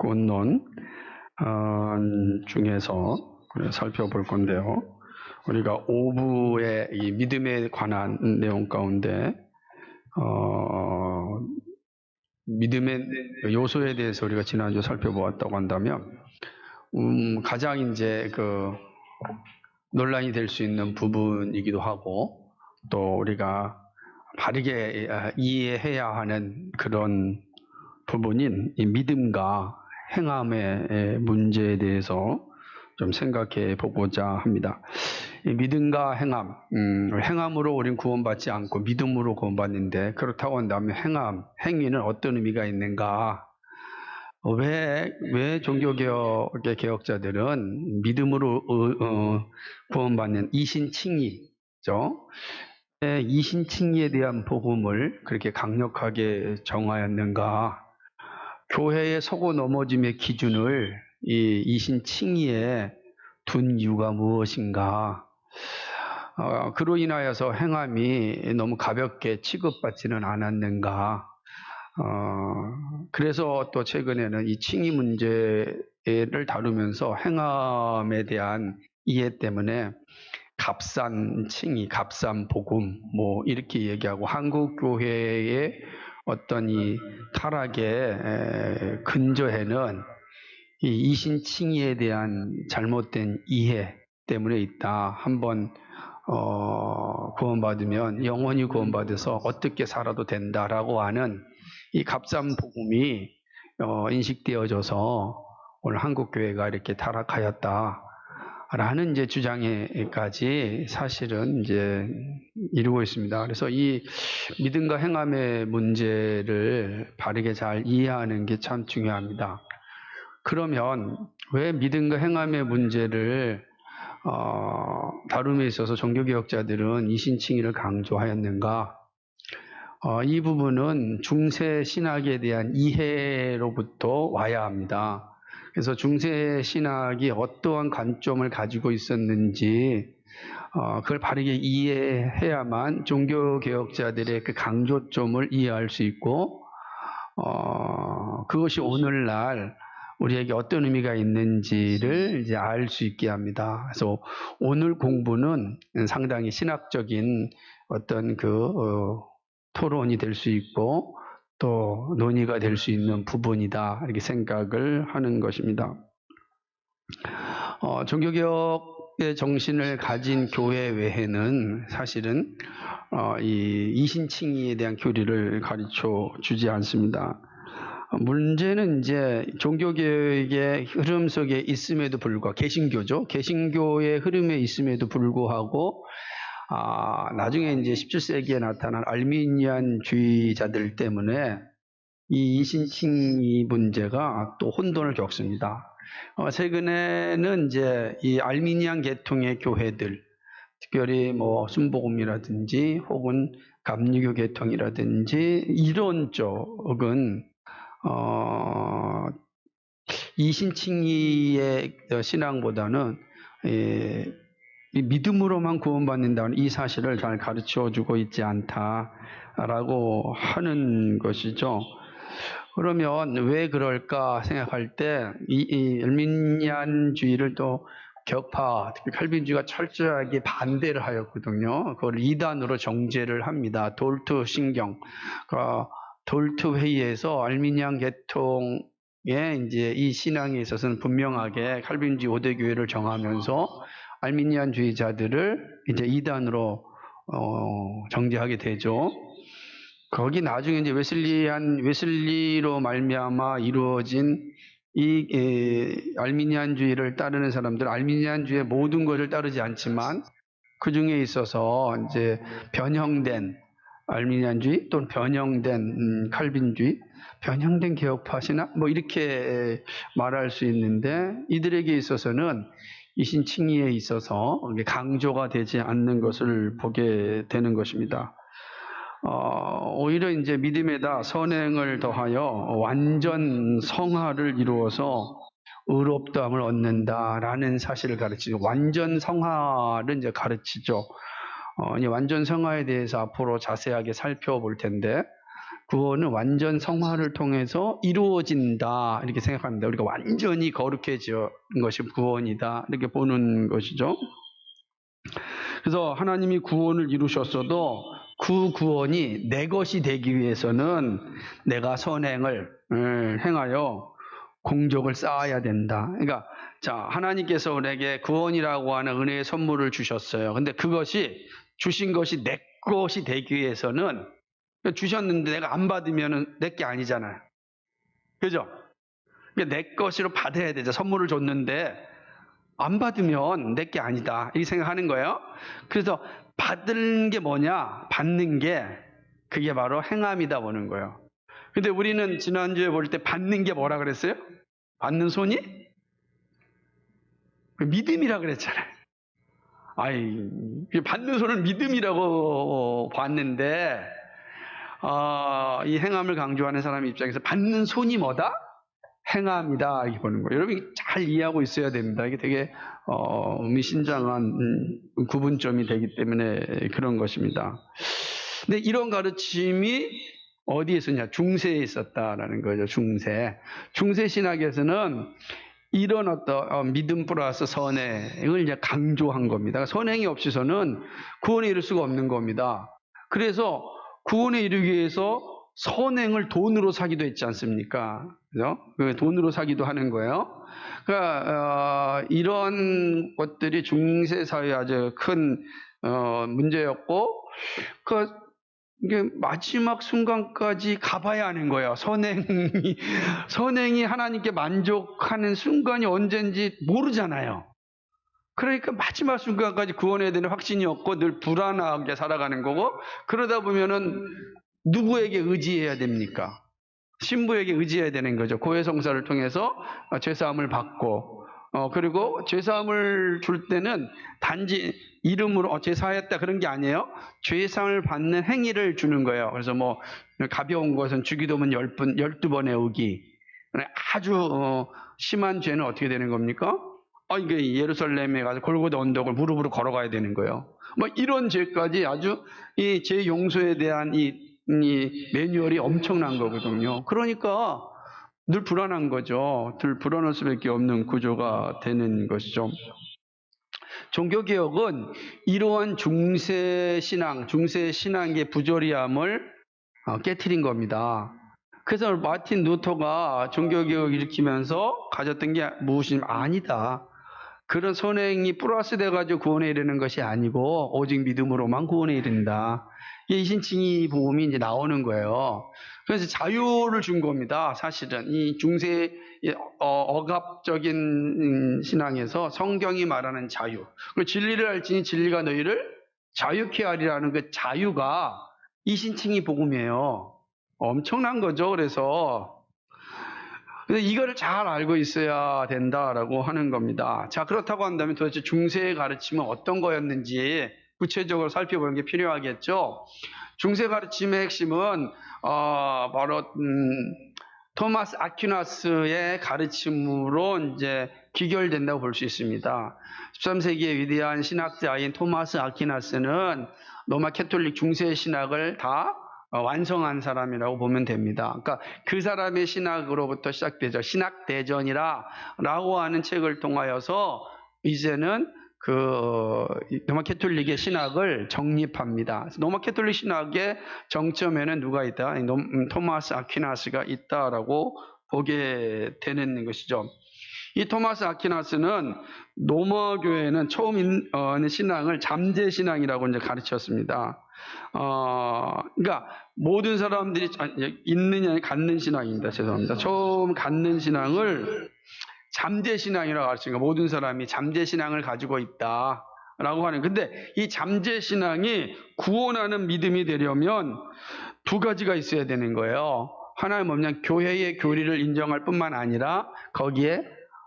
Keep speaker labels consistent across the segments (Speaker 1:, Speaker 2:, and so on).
Speaker 1: 구원론 중에서 살펴볼 건데요. 우리가 5부의 이 믿음에 관한 내용 가운데 믿음의 요소에 대해서 우리가 지난주 살펴보았다고 한다면 가장 이제 논란이 될 수 있는 부분이기도 하고 또 우리가 바르게 이해해야 하는 그런 부분인 이 믿음과 행함의 문제에 대해서 좀 생각해 보고자 합니다. 이 믿음과 행함, 행함으로 우리는 구원받지 않고 믿음으로 구원받는데 그렇다고 한다면 행위는 어떤 의미가 있는가? 왜 종교개혁의 개혁자들은 믿음으로 구원받는 이신칭의죠? 이신칭의에 대한 복음을 그렇게 강력하게 정하였는가? 교회의 서고 넘어짐의 기준을 이 이신칭의에 둔 이유가 무엇인가? 그로 인하여서 행함이 너무 가볍게 취급받지는 않았는가? 그래서 또 최근에는 이 칭의 문제를 다루면서 행함에 대한 이해 때문에 값싼 칭의, 값싼 복음, 이렇게 얘기하고 한국 교회의 어떤 이 타락의 근저에는 이 이신칭의에 대한 잘못된 이해 때문에 있다. 한번 구원받으면 영원히 구원받아서 어떻게 살아도 된다라고 하는 이 값싼 복음이 인식되어져서 오늘 한국 교회가 이렇게 타락하였다라는 이제 주장에까지 사실은 이제 이루고 있습니다. 그래서 이 믿음과 행함의 문제를 바르게 잘 이해하는 게 참 중요합니다. 그러면 왜 믿음과 행함의 문제를 다룸에 있어서 종교개혁자들은 이신칭의를 강조하였는가? 이 부분은 중세 신학에 대한 이해로부터 와야 합니다. 그래서 중세 신학이 어떠한 관점을 가지고 있었는지 그걸 바르게 이해해야만 종교개혁자들의 그 강조점을 이해할 수 있고 그것이 오늘날 우리에게 어떤 의미가 있는지를 이제 알 수 있게 합니다. 그래서 오늘 공부는 상당히 신학적인 어떤 토론이 될 수 있고 또 논의가 될 수 있는 부분이다 이렇게 생각을 하는 것입니다. 종교개혁의 정신을 가진 교회 외에는 사실은 이 이신칭의에 대한 교리를 가르쳐 주지 않습니다. 문제는 이제 종교개혁의 흐름 속에 있음에도 불구하고 개신교죠. 개신교의 흐름에 있음에도 불구하고 나중에 이제 17세기에 나타난 알미니안주의자들 때문에 이 이신칭의 문제가 또 혼돈을 겪습니다. 최근에는 이제 이 알미니안 계통의 교회들, 특별히 순복음이라든지 혹은 감리교 계통이라든지 이런 쪽은 이신칭의의 신앙보다는 이 믿음으로만 구원받는다는 이 사실을 잘 가르쳐주고 있지 않다라고 하는 것이죠. 그러면 왜 그럴까 생각할 때 이 알미니안주의를 또 격파, 특히 칼빈주의가 철저하게 반대를 하였거든요. 그걸 이단으로 정죄를 합니다. 돌트 신경, 돌트 회의에서 알미니안 계통의 이제 이 신앙에 있어서는 분명하게 칼빈주의 5대 교회를 정하면서 알미니안주의자들을 이제 이단으로 정죄하게 되죠. 거기 나중에 이제 웨슬리로 말미암아 이루어진 이 알미니안주의를 따르는 사람들, 알미니안주의의 모든 것을 따르지 않지만 그 중에 있어서 이제 변형된 알미니안주의 또는 변형된 칼빈주의, 변형된 개혁파시나 이렇게 말할 수 있는데 이들에게 있어서는 이신칭의에 있어서 강조가 되지 않는 것을 보게 되는 것입니다. 오히려 이제 믿음에다 선행을 더하여 완전 성화를 이루어서 의롭다함을 얻는다라는 사실을 가르치죠. 완전 성화를 이제 가르치죠. 완전 성화에 대해서 앞으로 자세하게 살펴볼 텐데 구원은 완전 성화를 통해서 이루어진다 이렇게 생각합니다. 우리가 완전히 거룩해진 것이 구원이다 이렇게 보는 것이죠. 그래서 하나님이 구원을 이루셨어도 그 구원이 내 것이 되기 위해서는 내가 선행을 행하여 공적을 쌓아야 된다. 그러니까 자, 하나님께서 우리에게 구원이라고 하는 은혜의 선물을 주셨어요. 근데 그것이 주신 것이 내 것이 되기 위해서는 주셨는데 내가 안 받으면 내 게 아니잖아요. 그죠? 그러니까 내 것으로 받아야 되죠. 선물을 줬는데 안 받으면 내 게 아니다. 이렇게 생각하는 거예요. 그래서 받는 게 뭐냐? 받는 게 그게 바로 행함이다 보는 거예요. 근데 우리는 지난주에 볼 때 받는 게 뭐라 그랬어요? 받는 손이? 믿음이라 그랬잖아요. 아이, 받는 손을 믿음이라고 봤는데, 이 행함을 강조하는 사람 입장에서 받는 손이 뭐다? 행함이다. 이렇게 보는 거예요. 여러분이 잘 이해하고 있어야 됩니다. 이게 되게, 의미심장한 구분점이 되기 때문에 그런 것입니다. 근데 이런 가르침이 어디에 있었냐? 중세에 있었다라는 거죠. 중세 신학에서는 이런 어떤 믿음 플러스 선행을 이제 강조한 겁니다. 선행이 없이서는 구원에 이를 수가 없는 겁니다. 그래서 구원에 이르기 위해서 선행을 돈으로 사기도 했지 않습니까? 그죠? 돈으로 사기도 하는 거예요. 그러니까 이런 것들이 중세 사회의 아주 큰 문제였고, 이게 마지막 순간까지 가봐야 하는 거예요. 선행이 하나님께 만족하는 순간이 언젠지 모르잖아요. 그러니까 마지막 순간까지 구원해야 되는 확신이 없고 늘 불안하게 살아가는 거고, 그러다 보면은 누구에게 의지해야 됩니까? 신부에게 의지해야 되는 거죠. 고해성사를 통해서 죄사함을 받고, 그리고 죄사함을 줄 때는 단지 이름으로 죄사하였다 그런 게 아니에요. 죄사함을 받는 행위를 주는 거예요. 그래서 뭐 가벼운 것은 주기도문 12번의 의기. 아주 심한 죄는 어떻게 되는 겁니까? 이게 예루살렘에 가서 골고다 언덕을 무릎으로 걸어가야 되는 거예요. 뭐 이런 죄까지 아주 이 죄 용서에 대한 이 매뉴얼이 엄청난 거거든요. 그러니까 늘 불안한 거죠. 늘 불안할 수밖에 없는 구조가 되는 것이죠. 종교개혁은 이러한 중세 신앙의 부조리함을 깨트린 겁니다. 그래서 마틴 루터가 종교개혁을 일으키면서 가졌던 게 무엇이냐면 아니다. 그런 선행이 플러스 돼가지고 구원에 이르는 것이 아니고 오직 믿음으로만 구원에 이른다. 이 신칭의 복음이 이제 나오는 거예요. 그래서 자유를 준 겁니다. 사실은 이 중세 억압적인 신앙에서 성경이 말하는 자유, 그리고 진리를 알지니 진리가 너희를 자유케 하리라는 그 자유가 이 신칭의 복음이에요. 엄청난 거죠. 그래서 이거를 잘 알고 있어야 된다라고 하는 겁니다. 자, 그렇다고 한다면 도대체 중세의 가르침은 어떤 거였는지 구체적으로 살펴보는 게 필요하겠죠. 중세 가르침의 핵심은 바로 토마스 아퀴나스의 가르침으로 이제 귀결된다고 볼 수 있습니다. 13세기의 위대한 신학자인 토마스 아퀴나스는 로마 캐톨릭 중세 신학을 다 완성한 사람이라고 보면 됩니다. 그러니까 그 사람의 신학으로부터 시작되죠. 신학대전이라고 하는 책을 통하여서 이제는 로마 캐톨릭의 신학을 정립합니다. 로마 캐톨릭 신학의 정점에는 누가 있다? 토마스 아퀴나스가 있다라고 보게 되는 것이죠. 이 토마스 아퀴나스는 로마 교회는 처음 신앙을 잠재신앙이라고 이제 가르쳤습니다. 그러니까 모든 사람들이 있느냐 갖는 신앙입니다. 죄송합니다. 처음 갖는 신앙을 잠재신앙이라고 가르치니까 모든 사람이 잠재신앙을 가지고 있다라고 하는. 근데 이 잠재신앙이 구원하는 믿음이 되려면 두 가지가 있어야 되는 거예요. 하나는 뭐냐면 교회의 교리를 인정할 뿐만 아니라 거기에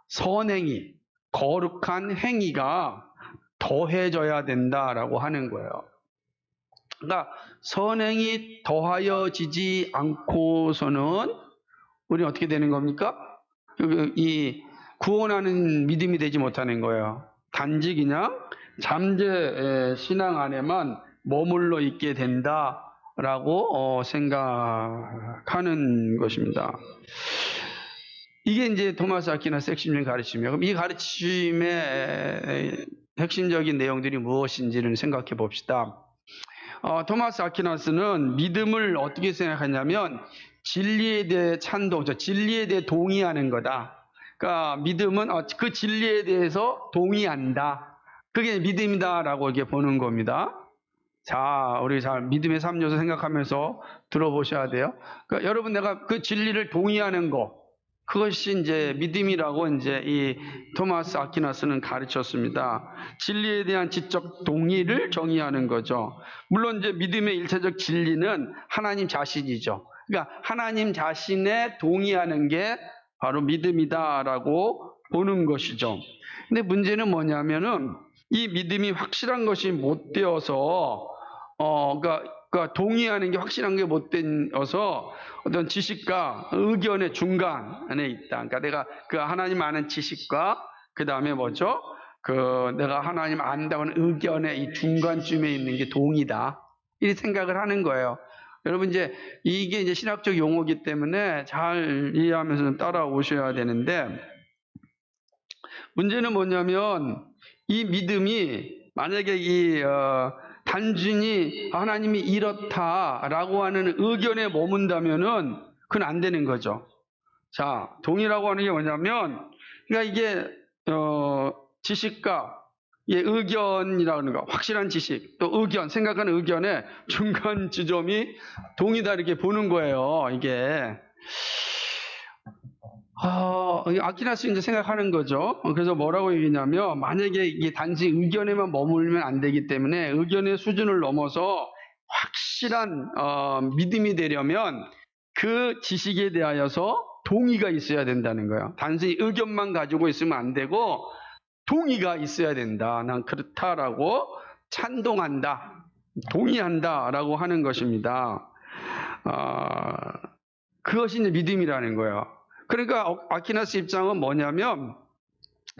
Speaker 1: 선행이, 거룩한 행위가 더해져야 된다라고 하는 거예요. 그러니까 선행이 더하여지지 않고서는 우리는 어떻게 되는 겁니까? 이 구원하는 믿음이 되지 못하는 거예요. 단지 그냥 잠재 신앙 안에만 머물러 있게 된다. 생각하는 것입니다. 이게 이제 토마스 아퀴나스 핵심적인 가르침이에요. 그럼 이 가르침의 핵심적인 내용들이 무엇인지를 생각해 봅시다. 토마스 아퀴나스는 믿음을 어떻게 생각하냐면 진리에 대해 찬동, 진리에 대해 동의하는 거다. 그러니까 믿음은 그 진리에 대해서 동의한다. 그게 믿음이다라고 이렇게 보는 겁니다. 자, 우리 잘 믿음의 3요소 생각하면서 들어보셔야 돼요. 그러니까 여러분, 내가 그 진리를 동의하는 거, 그것이 이제 믿음이라고 이제 이 토마스 아퀴나스는 가르쳤습니다. 진리에 대한 지적 동의를 정의하는 거죠. 물론 이제 믿음의 일차적 진리는 하나님 자신이죠. 그러니까 하나님 자신에 동의하는 게 바로 믿음이다라고 보는 것이죠. 근데 문제는 뭐냐면은 이 믿음이 확실한 것이 못 되어서 그러니까 동의하는 게 확실한 게 못 되어서 어떤 지식과 의견의 중간에 있다. 그러니까 내가 그 하나님 아는 지식과 그 다음에 뭐죠? 내가 하나님 안다고 하는 의견의 이 중간쯤에 있는 게 동의다. 이렇게 생각을 하는 거예요. 여러분 이게 이제 신학적 용어이기 때문에 잘 이해하면서 좀 따라오셔야 되는데, 문제는 뭐냐면 이 믿음이 만약에 단순히 하나님이 이렇다라고 하는 의견에 머문다면은 그건 안 되는 거죠. 자, 동의라고 하는 게 뭐냐면, 그러니까 이게 지식과 의견이라고 하는 거, 확실한 지식, 또 의견, 생각하는 의견의 중간 지점이 동의다 이렇게 보는 거예요. 이게. 아퀴나스 이제 생각하는 거죠. 그래서 뭐라고 얘기냐면, 만약에 이게 단지 의견에만 머물면 안 되기 때문에 의견의 수준을 넘어서 확실한 믿음이 되려면 그 지식에 대하여서 동의가 있어야 된다는 거예요. 단순히 의견만 가지고 있으면 안 되고 동의가 있어야 된다. 난 그렇다라고 찬동한다, 동의한다라고 하는 것입니다. 그것이 이제 믿음이라는 거예요. 그러니까 아퀴나스 입장은 뭐냐면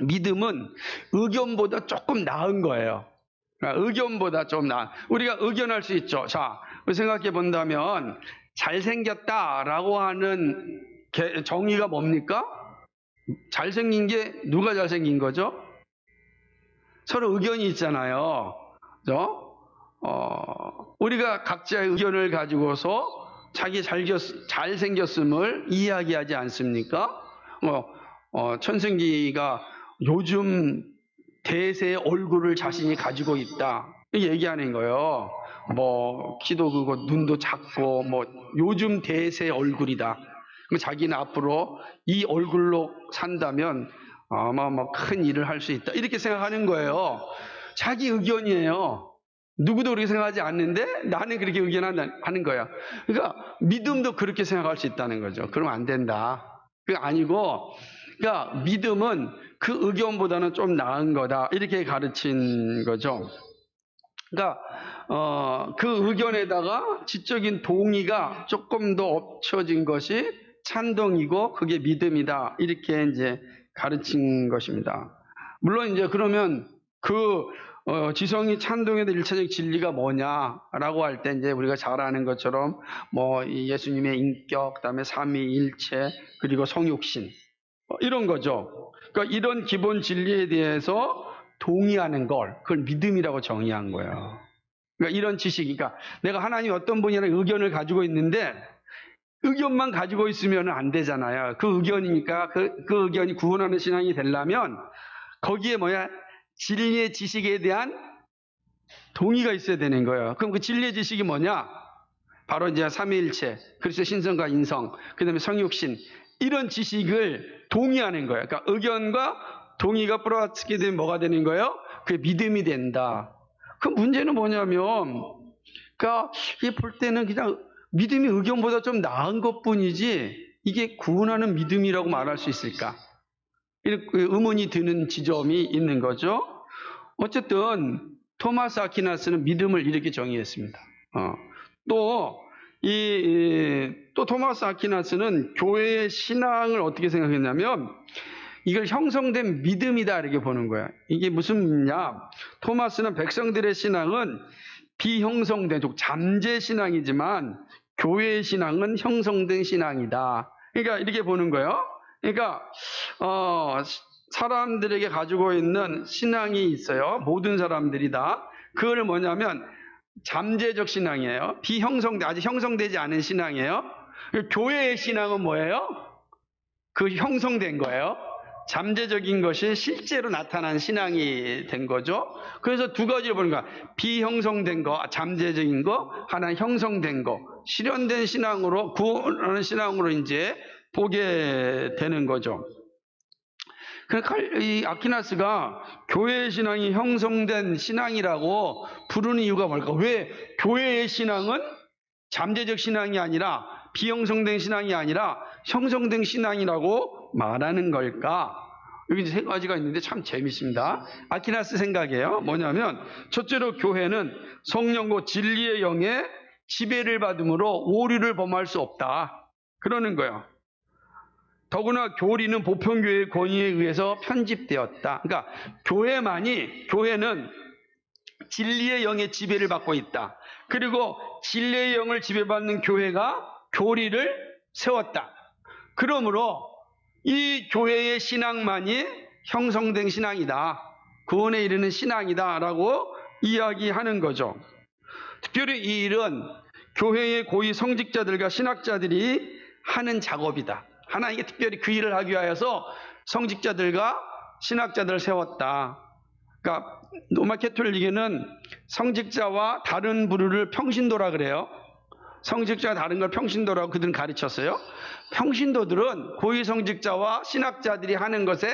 Speaker 1: 믿음은 의견보다 조금 나은 거예요. 의견보다 좀 나은. 우리가 의견할 수 있죠. 자, 생각해 본다면 잘생겼다라고 하는 정의가 뭡니까? 잘생긴 게 누가 잘생긴 거죠? 서로 의견이 있잖아요. 그죠? 우리가 각자의 의견을 가지고서 자기 잘생겼음을 이야기하지 않습니까? 천승기가 요즘 대세의 얼굴을 자신이 가지고 있다, 얘기하는 거예요. 키도 크고 눈도 작고 요즘 대세의 얼굴이다. 자기는 앞으로 이 얼굴로 산다면 아마 큰 일을 할 수 있다, 이렇게 생각하는 거예요. 자기 의견이에요. 누구도 그렇게 생각하지 않는데 나는 그렇게 의견하는 거야. 그러니까 믿음도 그렇게 생각할 수 있다는 거죠. 그러면 안 된다. 그게 아니고, 그러니까 믿음은 그 의견보다는 좀 나은 거다, 이렇게 가르친 거죠. 그러니까 그 의견에다가 지적인 동의가 조금 더 엎쳐진 것이 찬동이고 그게 믿음이다, 이렇게 이제 가르친 것입니다. 물론 이제 그러면 지성이 찬동에 대한 일차적 진리가 뭐냐라고 할 때 이제 우리가 잘 아는 것처럼 예수님의 인격, 그다음에 삼위일체, 그리고 성육신, 이런 거죠. 그러니까 이런 기본 진리에 대해서 동의하는 걸, 그걸 믿음이라고 정의한 거예요. 그러니까 이런 지식, 그러니까 내가 하나님이 어떤 분이라는 의견을 가지고 있는데 의견만 가지고 있으면 안 되잖아요. 그 의견이니까 그 의견이 구원하는 신앙이 되려면 거기에 진리의 지식에 대한 동의가 있어야 되는 거예요. 그럼 그 진리의 지식이 뭐냐? 바로 이제 삼위일체, 그리스도의 신성과 인성, 그 다음에 성육신, 이런 지식을 동의하는 거예요. 그러니까 의견과 동의가 플러스게 되면 뭐가 되는 거예요? 그게 믿음이 된다. 그 문제는 뭐냐면, 그러니까 이게 볼 때는 그냥 믿음이 의견보다 좀 나은 것뿐이지 이게 구원하는 믿음이라고 말할 수 있을까? 이렇게 의문이 드는 지점이 있는 거죠. 어쨌든 토마스 아퀴나스는 믿음을 이렇게 정의했습니다. 또 토마스 아퀴나스는 교회의 신앙을 어떻게 생각했냐면 이걸 형성된 믿음이다, 이렇게 보는 거야. 이게 무슨 의미냐? 토마스는 백성들의 신앙은 비형성된, 잠재 신앙이지만 교회의 신앙은 형성된 신앙이다. 그러니까 이렇게 보는 거예요. 그러니까 사람들에게 가지고 있는 신앙이 있어요. 모든 사람들이 다. 그걸 뭐냐면 잠재적 신앙이에요. 비형성된, 아직 형성되지 않은 신앙이에요. 교회의 신앙은 뭐예요? 그 형성된 거예요. 잠재적인 것이 실제로 나타난 신앙이 된 거죠. 그래서 두 가지를 보는 거야. 비형성된 거, 잠재적인 거, 하나 형성된 거. 실현된 신앙으로, 구원하는 신앙으로 이제 보게 되는 거죠. 그러니까 이 아퀴나스가 교회의 신앙이 형성된 신앙이라고 부르는 이유가 뭘까? 왜 교회의 신앙은 잠재적 신앙이 아니라, 비형성된 신앙이 아니라 형성된 신앙이라고 말하는 걸까? 여기 이제 세 가지가 있는데 참 재밌습니다. 아퀴나스 생각이에요. 뭐냐면 첫째로 교회는 성령과 진리의 영에 지배를 받음으로 오류를 범할 수 없다. 그러는 거예요. 더구나 교리는 보편교회의 권위에 의해서 편집되었다. 그러니까 교회는 진리의 영의 지배를 받고 있다. 그리고 진리의 영을 지배받는 교회가 교리를 세웠다. 그러므로 이 교회의 신앙만이 형성된 신앙이다. 구원에 이르는 신앙이다라고 이야기하는 거죠. 특별히 이 일은 교회의 고위 성직자들과 신학자들이 하는 작업이다. 하나님께 특별히 그 일을 하기 위하여서 성직자들과 신학자들을 세웠다. 그러니까 로마 캐톨릭에는 성직자와 다른 부류를 평신도라 그래요. 성직자와 다른 걸 평신도라고 그들은 가르쳤어요. 평신도들은 고위 성직자와 신학자들이 하는 것에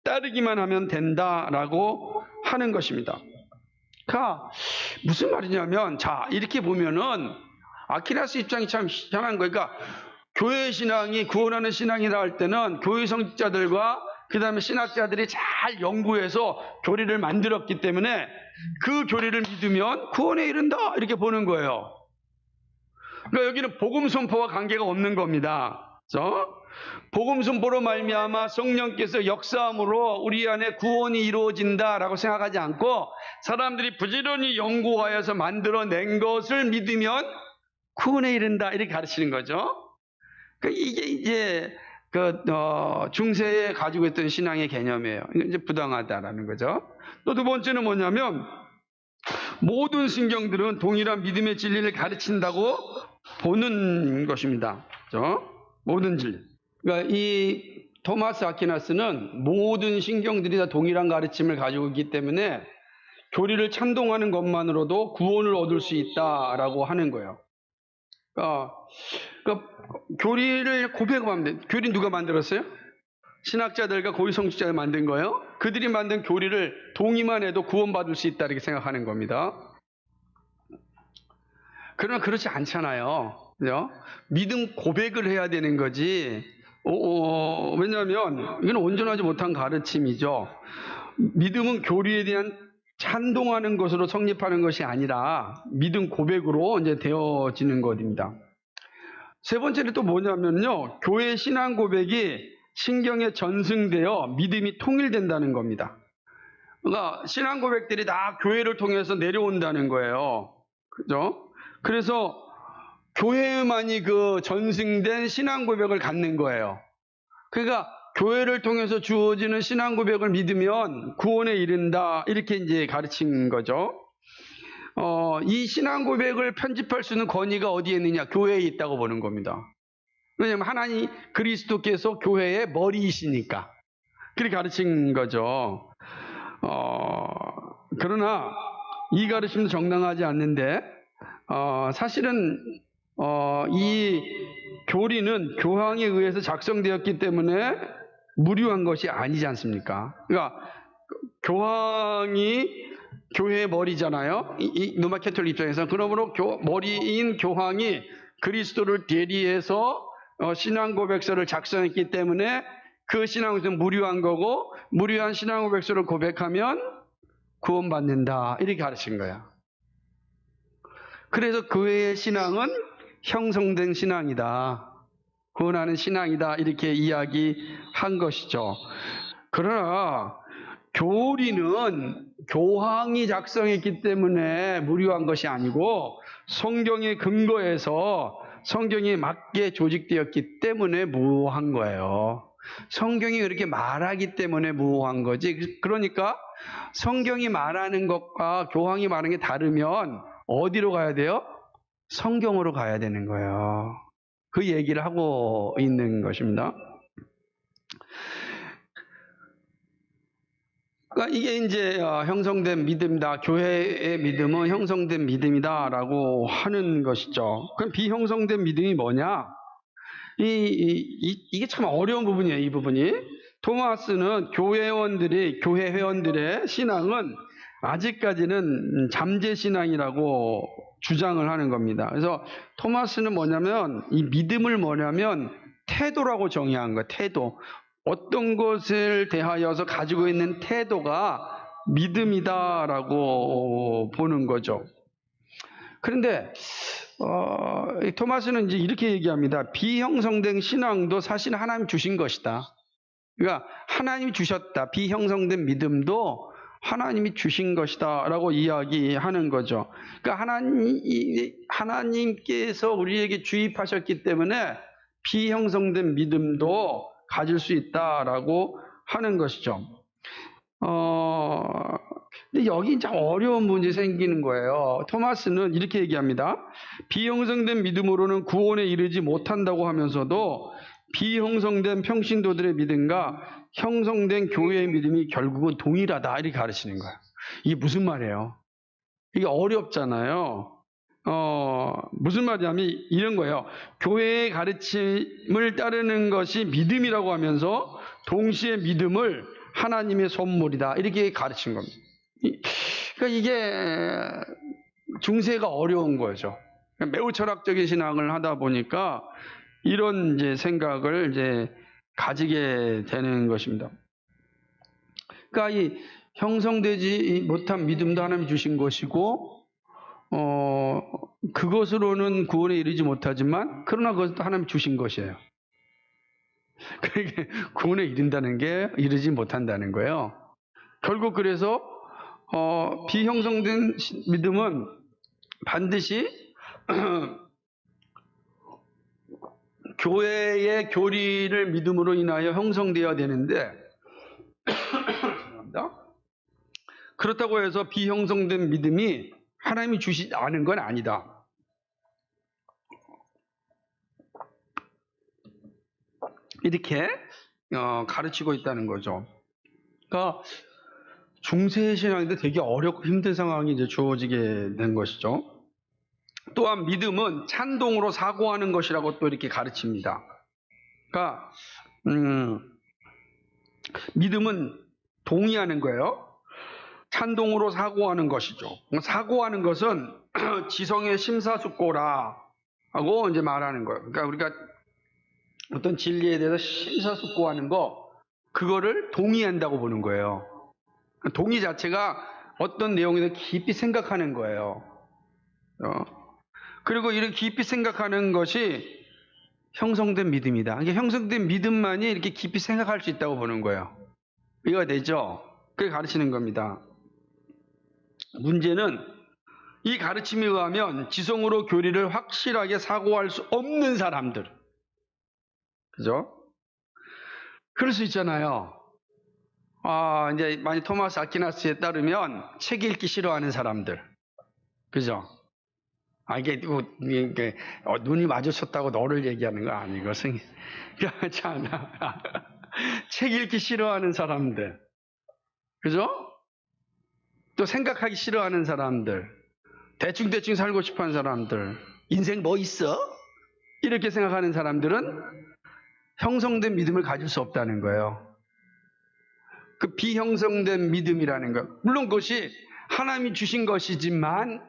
Speaker 1: 따르기만 하면 된다라고 하는 것입니다. 그러니까 무슨 말이냐면, 자, 이렇게 보면은 아퀴나스 입장이 참 희한한 거예요. 그러니까 교회 신앙이 구원하는 신앙이라 할 때는 교회 성직자들과 그 다음에 신학자들이 잘 연구해서 교리를 만들었기 때문에 그 교리를 믿으면 구원에 이른다 이렇게 보는 거예요. 그러니까 여기는 복음 선포와 관계가 없는 겁니다. 그렇죠? 복음 선포로 말미암아 성령께서 역사함으로 우리 안에 구원이 이루어진다라고 생각하지 않고 사람들이 부지런히 연구하여서 만들어낸 것을 믿으면 구원에 이른다 이렇게 가르치는 거죠. 그러니까 이게 이제 중세에 가지고 있던 신앙의 개념이에요. 이제 부당하다라는 거죠. 또 두 번째는 뭐냐면 모든 신경들은 동일한 믿음의 진리를 가르친다고 보는 것입니다. 그렇죠? 모든 진리. 그러니까 이 토마스 아퀴나스는 모든 신경들이 다 동일한 가르침을 가지고 있기 때문에 교리를 찬동하는 것만으로도 구원을 얻을 수 있다라고 하는 거예요. 그러니까 교리를 고백하면 돼. 교리 누가 만들었어요? 신학자들과 고위 성직자가 만든 거예요. 그들이 만든 교리를 동의만 해도 구원받을 수 있다 이렇게 생각하는 겁니다. 그러나 그렇지 않잖아요. 그죠? 믿음 고백을 해야 되는 거지. 왜냐하면 이건 온전하지 못한 가르침이죠. 믿음은 교리에 대한 찬동하는 것으로 성립하는 것이 아니라 믿음 고백으로 이제 되어지는 것입니다. 세 번째는 또 뭐냐면요. 교회 신앙 고백이 신경에 전승되어 믿음이 통일된다는 겁니다. 그러니까 신앙 고백들이 다 교회를 통해서 내려온다는 거예요. 그죠? 그래서 교회만이 그 전승된 신앙 고백을 갖는 거예요. 그러니까 교회를 통해서 주어지는 신앙 고백을 믿으면 구원에 이른다. 이렇게 이제 가르친 거죠. 이 신앙 고백을 편집할 수 있는 권위가 어디에 있느냐? 교회에 있다고 보는 겁니다. 왜냐하면 하나님 그리스도께서 교회의 머리이시니까. 그렇게 가르친 거죠. 그러나 이 가르침도 정당하지 않는데 사실은 이 교리는 교황에 의해서 작성되었기 때문에 무료한 것이 아니지 않습니까? 그러니까 교황이 교회의 머리잖아요. 이 로마 캐톨릭 입장에서. 그러므로 머리인 교황이 그리스도를 대리해서 신앙 고백서를 작성했기 때문에 그 신앙 고백서는 무료한 거고, 무료한 신앙 고백서를 고백하면 구원받는다 이렇게 가르친 거야. 그래서 교회의 신앙은 형성된 신앙이다. 구원하는 신앙이다. 이렇게 이야기한 것이죠. 그러나 교리는 교황이 작성했기 때문에 무료한 것이 아니고 성경에 근거해서 성경에 맞게 조직되었기 때문에 무효한 거예요. 성경이 그렇게 말하기 때문에 무효한 거지. 그러니까 성경이 말하는 것과 교황이 말하는 게 다르면 어디로 가야 돼요? 성경으로 가야 되는 거예요. 그 얘기를 하고 있는 것입니다. 그러니까 이게 이제 형성된 믿음이다. 교회의 믿음은 형성된 믿음이다라고 하는 것이죠. 그럼 비형성된 믿음이 뭐냐? 이게 참 어려운 부분이에요. 이 부분이. 토마스는 교회 회원들의 신앙은 아직까지는 잠재 신앙이라고 주장을 하는 겁니다. 그래서 토마스는 뭐냐면 이 믿음을 뭐냐면 태도라고 정의한 거예요. 태도. 어떤 것을 대하여서 가지고 있는 태도가 믿음이다라고 보는 거죠. 그런데 토마스는 이제 이렇게 얘기합니다. 비형성된 신앙도 사실 하나님 주신 것이다. 그러니까 하나님이 주셨다. 비형성된 믿음도 하나님이 주신 것이다라고 이야기하는 거죠. 그러니까 하나님께서 우리에게 주입하셨기 때문에 비형성된 믿음도 가질 수 있다라고 하는 것이죠. 근데 여기 참 어려운 문제 생기는 거예요. 토마스는 이렇게 얘기합니다. 비형성된 믿음으로는 구원에 이르지 못한다고 하면서도 비형성된 평신도들의 믿음과 형성된 교회의 믿음이 결국은 동일하다 이렇게 가르치는 거예요. 이게 무슨 말이에요? 이게 어렵잖아요. 무슨 말이냐면 이런 거예요. 교회의 가르침을 따르는 것이 믿음이라고 하면서 동시에 믿음을 하나님의 선물이다 이렇게 가르친 겁니다. 그러니까 이게 중세가 어려운 거죠. 매우 철학적인 신앙을 하다 보니까 이런 이제 생각을 이제 가지게 되는 것입니다. 그러니까 이 형성되지 못한 믿음도 하나님 주신 것이고, 그것으로는 구원에 이르지 못하지만, 그러나 그것도 하나님 주신 것이에요. 그러니까 구원에 이르지 못한다는 거예요. 결국 그래서, 비형성된 믿음은 반드시 교회의 교리를 믿음으로 인하여 형성되어야 되는데, 그렇다고 해서 비형성된 믿음이 하나님이 주시지 않은 건 아니다. 이렇게 가르치고 있다는 거죠. 그러니까 중세 신앙인데 되게 어렵고 힘든 상황이 이제 주어지게 된 것이죠. 또한 믿음은 찬동으로 사고하는 것이라고 또 이렇게 가르칩니다. 그러니까 믿음은 동의하는 거예요. 찬동으로 사고하는 것이죠. 사고하는 것은 지성의 심사숙고라고 이제 말하는 거예요. 그러니까 우리가 어떤 진리에 대해서 심사숙고하는 거, 그거를 동의한다고 보는 거예요. 동의 자체가 어떤 내용에 대해 깊이 생각하는 거예요. 그리고 이렇게 깊이 생각하는 것이 형성된 믿음이다. 그러니까 형성된 믿음만이 이렇게 깊이 생각할 수 있다고 보는 거예요. 이해가 되죠? 그게 가르치는 겁니다. 문제는 이 가르침에 의하면 지성으로 교리를 확실하게 사고할 수 없는 사람들. 그죠? 그럴 수 있잖아요. 이제 만약 토마스 아퀴나스에 따르면 책 읽기 싫어하는 사람들. 그죠? 이게 눈이 마주쳤다고 너를 얘기하는 거 아니고, 그렇지 않아. 책 읽기 싫어하는 사람들. 그죠? 또 생각하기 싫어하는 사람들. 대충 살고 싶어 하는 사람들. 인생 뭐 있어? 이렇게 생각하는 사람들은 형성된 믿음을 가질 수 없다는 거예요. 그 비형성된 믿음이라는 것. 물론 그것이 하나님이 주신 것이지만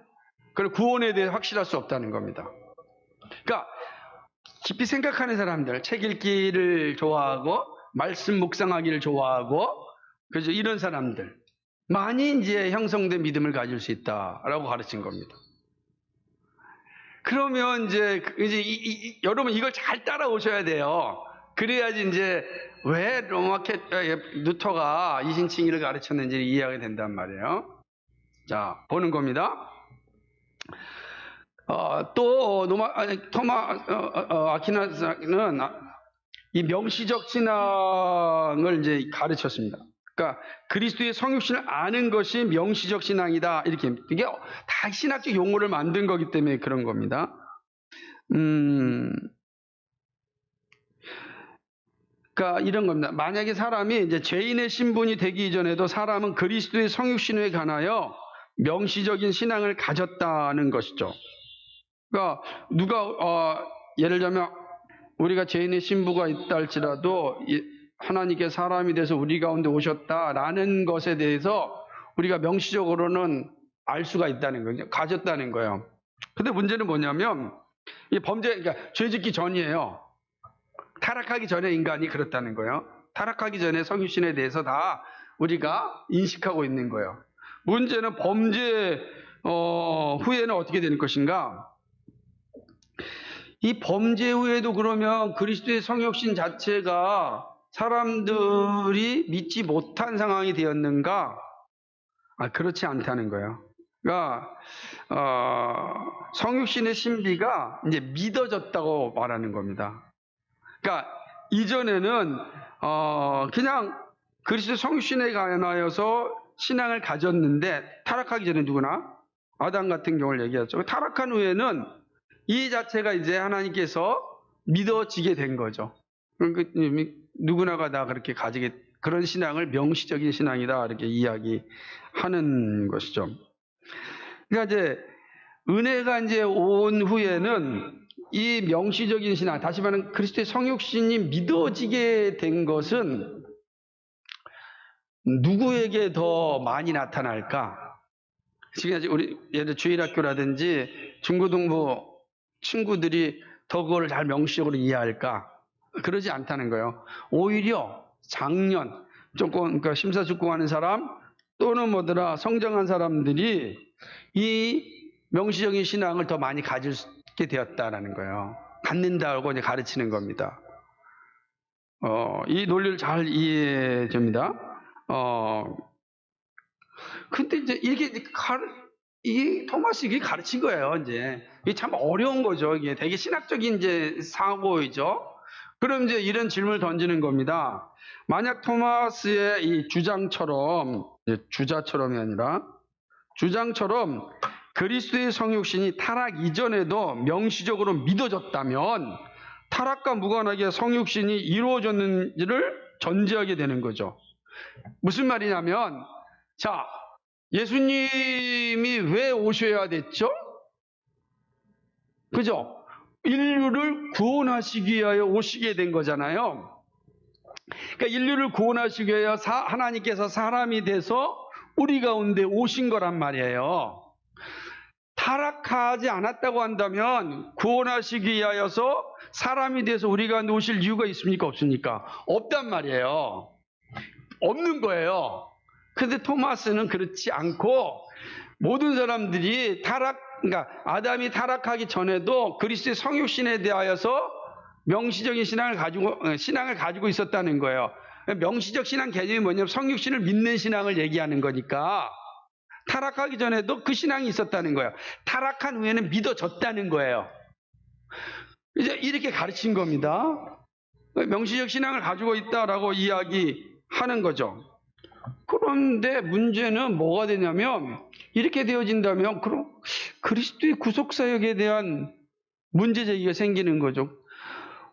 Speaker 1: 그 구원에 대해 확실할 수 없다는 겁니다. 그러니까 깊이 생각하는 사람들, 책 읽기를 좋아하고 말씀 묵상하기를 좋아하고 그래서 이런 사람들 많이 이제 형성된 믿음을 가질 수 있다라고 가르친 겁니다. 그러면 이제 여러분 이걸 잘 따라오셔야 돼요. 그래야지 이제 왜 루터가 이신칭의를 가르쳤는지 이해하게 된단 말이에요. 자, 보는 겁니다. 또 아퀴나스는 이 명시적 신앙을 이제 가르쳤습니다. 그러니까 그리스도의 성육신을 아는 것이 명시적 신앙이다. 이렇게 이게 다 신학적 용어를 만든 거기 때문에 그런 겁니다. 그러니까 이런 겁니다. 만약에 사람이 이제 죄인의 신분이 되기 이전에도 사람은 그리스도의 성육신에 관하여 명시적인 신앙을 가졌다는 것이죠. 그러니까 예를 들면 우리가 죄인의 신부가 있다 할지라도 하나님께 사람이 돼서 우리 가운데 오셨다라는 것에 대해서 우리가 명시적으로는 알 수가 있다는 거죠. 가졌다는 거예요. 근데 문제는 뭐냐면 이 그러니까 죄 짓기 전이에요. 타락하기 전에 인간이 그렇다는 거예요. 타락하기 전에 성육신에 대해서 다 우리가 인식하고 있는 거예요. 문제는 범죄 후에는 어떻게 되는 것인가? 이 범죄 후에도 그러면 그리스도의 성육신 자체가 사람들이 믿지 못한 상황이 되었는가? 그렇지 않다는 거예요. 그러니까 성육신의 신비가 이제 믿어졌다고 말하는 겁니다. 그러니까 이전에는 그냥 그리스도 성육신에 관하여서 신앙을 가졌는데 타락하기 전에 누구나 아담 같은 경우를 얘기하죠. 타락한 후에는 이 자체가 이제 하나님께서 믿어지게 된 거죠. 누구나가 다 그렇게 가지게 그런 신앙을 명시적인 신앙이다 이렇게 이야기하는 것이죠. 그러니까 이제 은혜가 이제 온 후에는 이 명시적인 신앙, 다시 말하면 그리스도의 성육신이 믿어지게 된 것은 누구에게 더 많이 나타날까? 지금 우리 예를 주일학교라든지 중고등부 친구들이 더 그걸 잘 명시적으로 이해할까? 그러지 않다는 거예요. 오히려 작년 조금 그러니까 심사숙고하는 사람 또는 성장한 사람들이 이 명시적인 신앙을 더 많이 가지게 되었다라는 거예요. 갖는다고 이제 가르치는 겁니다. 이 논리를 잘 이해해 줍니다. 근데 이제 이게 토마스 이게 가르친 거예요, 이제. 이게 참 어려운 거죠. 이게 되게 신학적인 이제 사고이죠. 그럼 이제 이런 질문을 던지는 겁니다. 만약 토마스의 이 주자처럼이 아니라 주장처럼 그리스도의 성육신이 타락 이전에도 명시적으로 믿어졌다면 타락과 무관하게 성육신이 이루어졌는지를 전제하게 되는 거죠. 무슨 말이냐면, 자, 예수님이 왜 오셔야 됐죠? 그죠? 인류를 구원하시기 위하여 오시게 된 거잖아요. 그러니까 인류를 구원하시기 위하여 하나님께서 사람이 돼서 우리 가운데 오신 거란 말이에요. 타락하지 않았다고 한다면 구원하시기 위하여서 사람이 돼서 우리 가운데 오실 이유가 있습니까? 없습니까? 없단 말이에요. 없는 거예요. 그런데 토마스는 그렇지 않고 모든 사람들이 그러니까 아담이 타락하기 전에도 그리스도의 성육신에 대하여서 명시적인 신앙을 가지고 있었다는 거예요. 명시적 신앙 개념이 뭐냐면 성육신을 믿는 신앙을 얘기하는 거니까 타락하기 전에도 그 신앙이 있었다는 거예요. 타락한 후에는 믿어졌다는 거예요. 이제 이렇게 가르친 겁니다. 명시적 신앙을 가지고 있다라고 이야기하는 거죠. 그런데 문제는 뭐가 되냐면 이렇게 되어진다면 그럼 그리스도의 구속사역에 대한 문제제기가 생기는 거죠.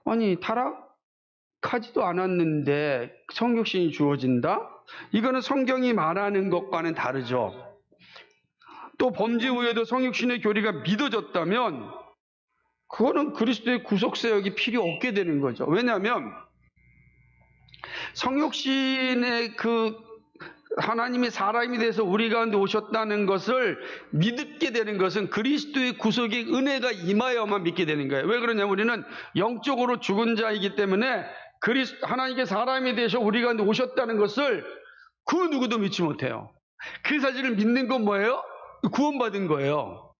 Speaker 1: 아니 타락하지도 않았는데 성육신이 주어진다? 이거는 성경이 말하는 것과는 다르죠. 또 범죄 후에도 성육신의 교리가 믿어졌다면 그거는 그리스도의 구속사역이 필요 없게 되는 거죠. 왜냐하면 성육신의 하나님이 사람이 돼서 우리 가운데 오셨다는 것을 믿게 되는 것은 그리스도의 구속의 은혜가 임하여만 믿게 되는 거예요. 왜 그러냐면 우리는 영적으로 죽은 자이기 때문에 하나님께 사람이 되셔 우리 가운데 오셨다는 것을 그 누구도 믿지 못해요. 그 사실을 믿는 건 뭐예요? 구원받은 거예요.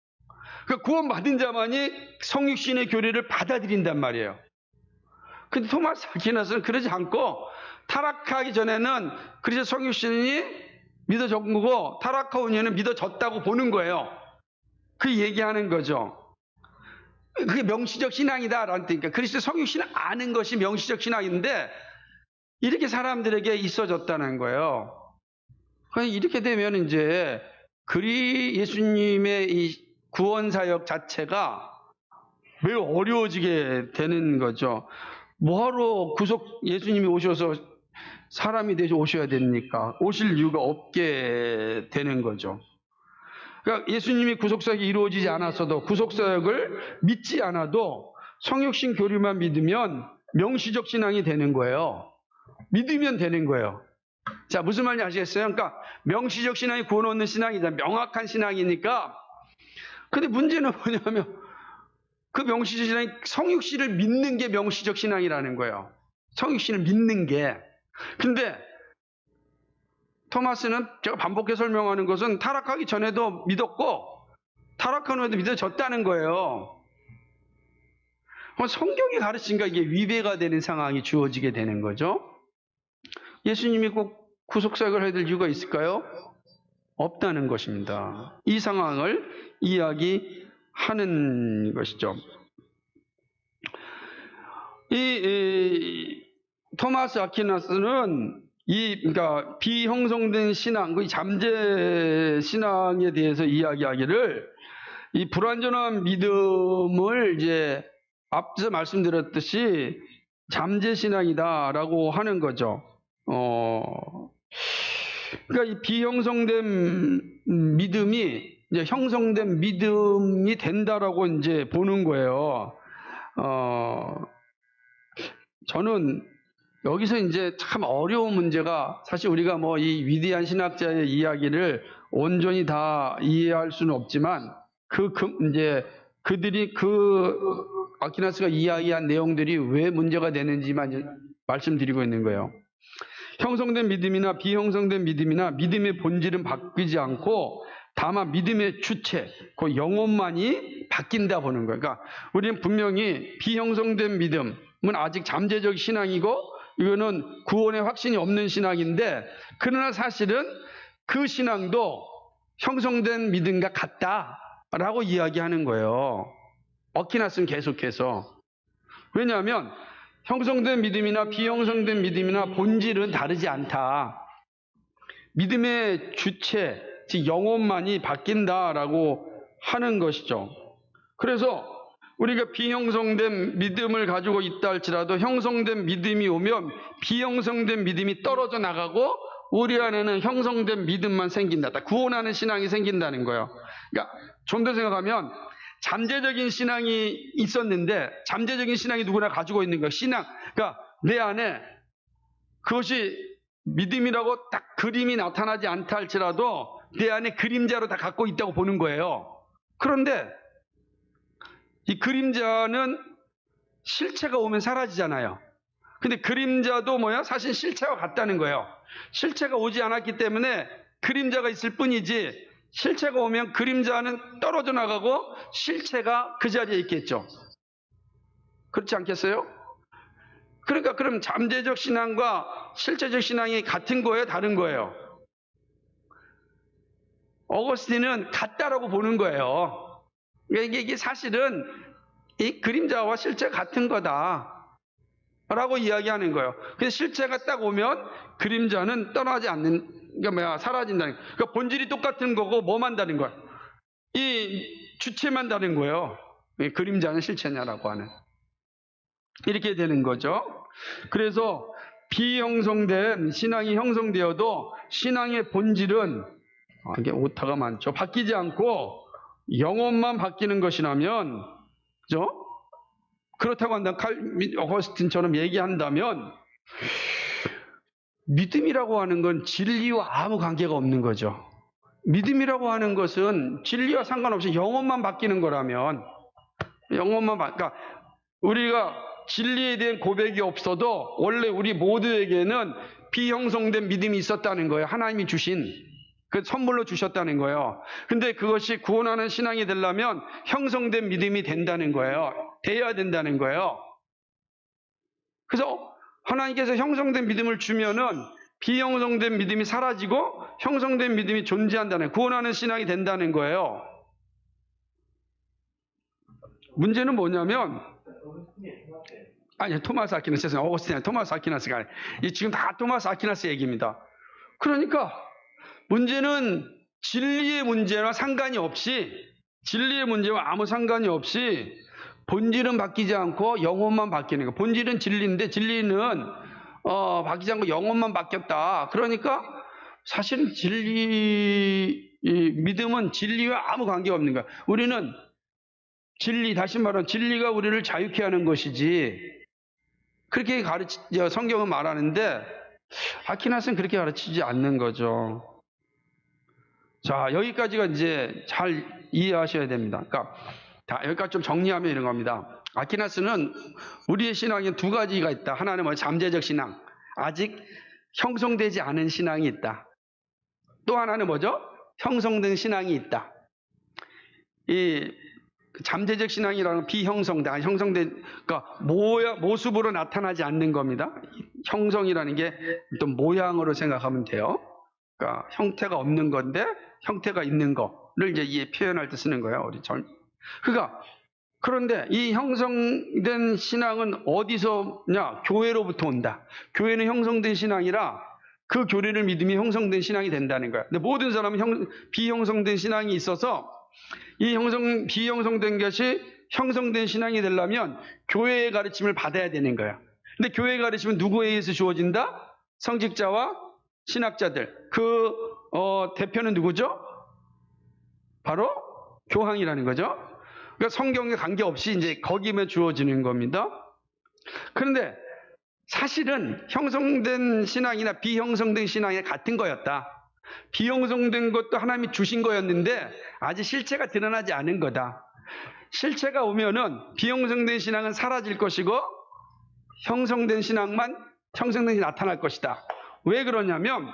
Speaker 1: 그러니까 구원받은 자만이 성육신의 교리를 받아들인단 말이에요. 근데 토마스 아퀴나스는 그러지 않고 타락하기 전에는 그리스도 성육신이 믿어졌은 거고 타락하고 이후에는 믿어졌다고 보는 거예요. 그 얘기하는 거죠. 그게 명시적 신앙이다라는 뜻이니까 그리스도 성육신을 아는 것이 명시적 신앙인데 이렇게 사람들에게 있어졌다는 거예요. 이렇게 되면 이제 예수님의 이 구원 사역 자체가 매우 어려워지게 되는 거죠. 뭐하러 예수님이 오셔서 사람이 되셔 오셔야 됩니까? 오실 이유가 없게 되는 거죠. 그러니까 예수님이 구속사역이 이루어지지 않았어도 구속사역을 믿지 않아도 성육신 교리만 믿으면 명시적 신앙이 되는 거예요. 믿으면 되는 거예요. 자, 무슨 말인지 아시겠어요? 그러니까 명시적 신앙이 구원 얻는 신앙이다. 명확한 신앙이니까. 근데 문제는 뭐냐면 그 명시적 신앙이 성육신을 믿는 게 명시적 신앙이라는 거예요. 성육신을 믿는 게. 근데 토마스는 제가 반복해 설명하는 것은 타락하기 전에도 믿었고 타락한 후에도 믿어졌다는 거예요. 성경이 가르치니까 이게 위배가 되는 상황이 주어지게 되는 거죠. 예수님이 꼭 구속사역을 해야 될 이유가 있을까요? 없다는 것입니다. 이 상황을 이야기하는 것이죠. 토마스 아퀴나스는 그러니까 비형성된 신앙, 그 잠재 신앙에 대해서 이야기하기를 이 불완전한 믿음을 이제 앞서 말씀드렸듯이 잠재 신앙이다라고 하는 거죠. 그러니까 이 비형성된 믿음이 이제 형성된 믿음이 된다라고 이제 보는 거예요. 저는 여기서 이제 참 어려운 문제가 사실 우리가 뭐 이 위대한 신학자의 이야기를 온전히 다 이해할 수는 없지만 이제 그들이 아퀴나스가 이야기한 내용들이 왜 문제가 되는지만 이제 말씀드리고 있는 거예요. 형성된 믿음이나 비형성된 믿음이나 믿음의 본질은 바뀌지 않고 다만 믿음의 주체, 그 영혼만이 바뀐다 보는 거예요. 그러니까 우리는 분명히 비형성된 믿음은 아직 잠재적 신앙이고 이거는 구원의 확신이 없는 신앙인데 그러나 사실은 그 신앙도 형성된 믿음과 같다라고 이야기하는 거예요. 아퀴나스는 계속해서. 왜냐하면 형성된 믿음이나 비형성된 믿음이나 본질은 다르지 않다. 믿음의 주체, 즉 영혼만이 바뀐다라고 하는 것이죠. 그래서 우리가 비형성된 믿음을 가지고 있다 할지라도 형성된 믿음이 오면 비형성된 믿음이 떨어져 나가고 우리 안에는 형성된 믿음만 생긴다. 구원하는 신앙이 생긴다는 거예요. 그러니까 좀 더 생각하면 잠재적인 신앙이 있었는데 잠재적인 신앙이 누구나 가지고 있는 거예요. 신앙. 그러니까 내 안에 그것이 믿음이라고 딱 그림이 나타나지 않다 할지라도 내 안에 그림자로 다 갖고 있다고 보는 거예요. 그런데 이 그림자는 실체가 오면 사라지잖아요. 근데 그림자도 사실 실체와 같다는 거예요. 실체가 오지 않았기 때문에 그림자가 있을 뿐이지 실체가 오면 그림자는 떨어져 나가고 실체가 그 자리에 있겠죠. 그렇지 않겠어요? 그러니까 그럼 잠재적 신앙과 실체적 신앙이 같은 거예요? 다른 거예요? 어거스틴은 같다라고 보는 거예요. 이게 사실은 이 그림자와 실체가 같은 거다라고 이야기하는 거예요. 그래서 실체가 딱 오면 그림자는 떠나지 않는, 그러니까 사라진다는 거예요. 그러니까 본질이 똑같은 거고 뭐만 다른 거예요? 이 주체만 다른 거예요. 그림자는 실체냐라고 하는. 이렇게 되는 거죠. 그래서 비형성된 신앙이 형성되어도 신앙의 본질은 이게 오타가 많죠. 바뀌지 않고 영혼만 바뀌는 것이라면, 그죠? 그렇다고 한다면 어거스틴처럼 얘기한다면 믿음이라고 하는 건 진리와 아무 관계가 없는 거죠. 믿음이라고 하는 것은 진리와 상관없이 영혼만 바뀌는 거라면 그러니까 우리가 진리에 대한 고백이 없어도 원래 우리 모두에게는 비형성된 믿음이 있었다는 거예요. 하나님이 주신 그 선물로 주셨다는 거예요. 근데 그것이 구원하는 신앙이 되려면 형성된 믿음이 된다는 거예요. 돼야 된다는 거예요. 그래서 하나님께서 형성된 믿음을 주면은 비형성된 믿음이 사라지고 형성된 믿음이 존재한다는, 구원하는 신앙이 된다는 거예요. 문제는 뭐냐면, 아니, 토마스 아퀴나스, 죄송해요. 어거스틴, 토마스 아퀴나스가 아니에요. 지금 다 토마스 아퀴나스 얘기입니다. 그러니까 문제는 진리의 문제와 상관이 없이, 진리의 문제와 아무 상관이 없이 본질은 바뀌지 않고 영혼만 바뀌는 거예요. 본질은 진리인데 진리는 바뀌지 않고 영혼만 바뀌었다. 그러니까 사실은 믿음은 진리와 아무 관계가 없는 거야. 우리는 진리, 다시 말하면 진리가 우리를 자유케 하는 것이지, 그렇게 성경은 말하는데 아퀴나스는 그렇게 가르치지 않는 거죠. 자, 여기까지가 이제 잘 이해하셔야 됩니다. 그러니까 여기까지 좀 정리하면 이런 겁니다. 아퀴나스는 우리의 신앙에 두 가지가 있다. 하나는 뭐 잠재적 신앙, 아직 형성되지 않은 신앙이 있다. 또 하나는 뭐죠? 형성된 신앙이 있다. 이 잠재적 신앙이라는 건 비형성된, 형성된, 그러니까 모습으로 나타나지 않는 겁니다. 형성이라는 게 어떤 모양으로 생각하면 돼요. 그러니까 형태가 없는 건데 형태가 있는 거를 이제 표현할 때 쓰는 거예요. 그러니까 그런데 이 형성된 신앙은 어디서냐? 교회로부터 온다. 교회는 형성된 신앙이라 그 교리를 믿으면 형성된 신앙이 된다는 거야. 근데 모든 사람은 비형성된 신앙이 있어서 이 비형성된 것이 형성된 신앙이 되려면 교회의 가르침을 받아야 되는 거야. 근데 교회의 가르침은 누구에 의해서 주어진다? 성직자와 신학자들. 대표는 누구죠? 바로 교황이라는 거죠. 그러니까 성경에 관계없이 이제 거기에 주어지는 겁니다. 그런데 사실은 형성된 신앙이나 비형성된 신앙이 같은 거였다. 비형성된 것도 하나님이 주신 거였는데 아직 실체가 드러나지 않은 거다. 실체가 오면은 비형성된 신앙은 사라질 것이고 형성된 신앙이 나타날 것이다. 왜 그러냐면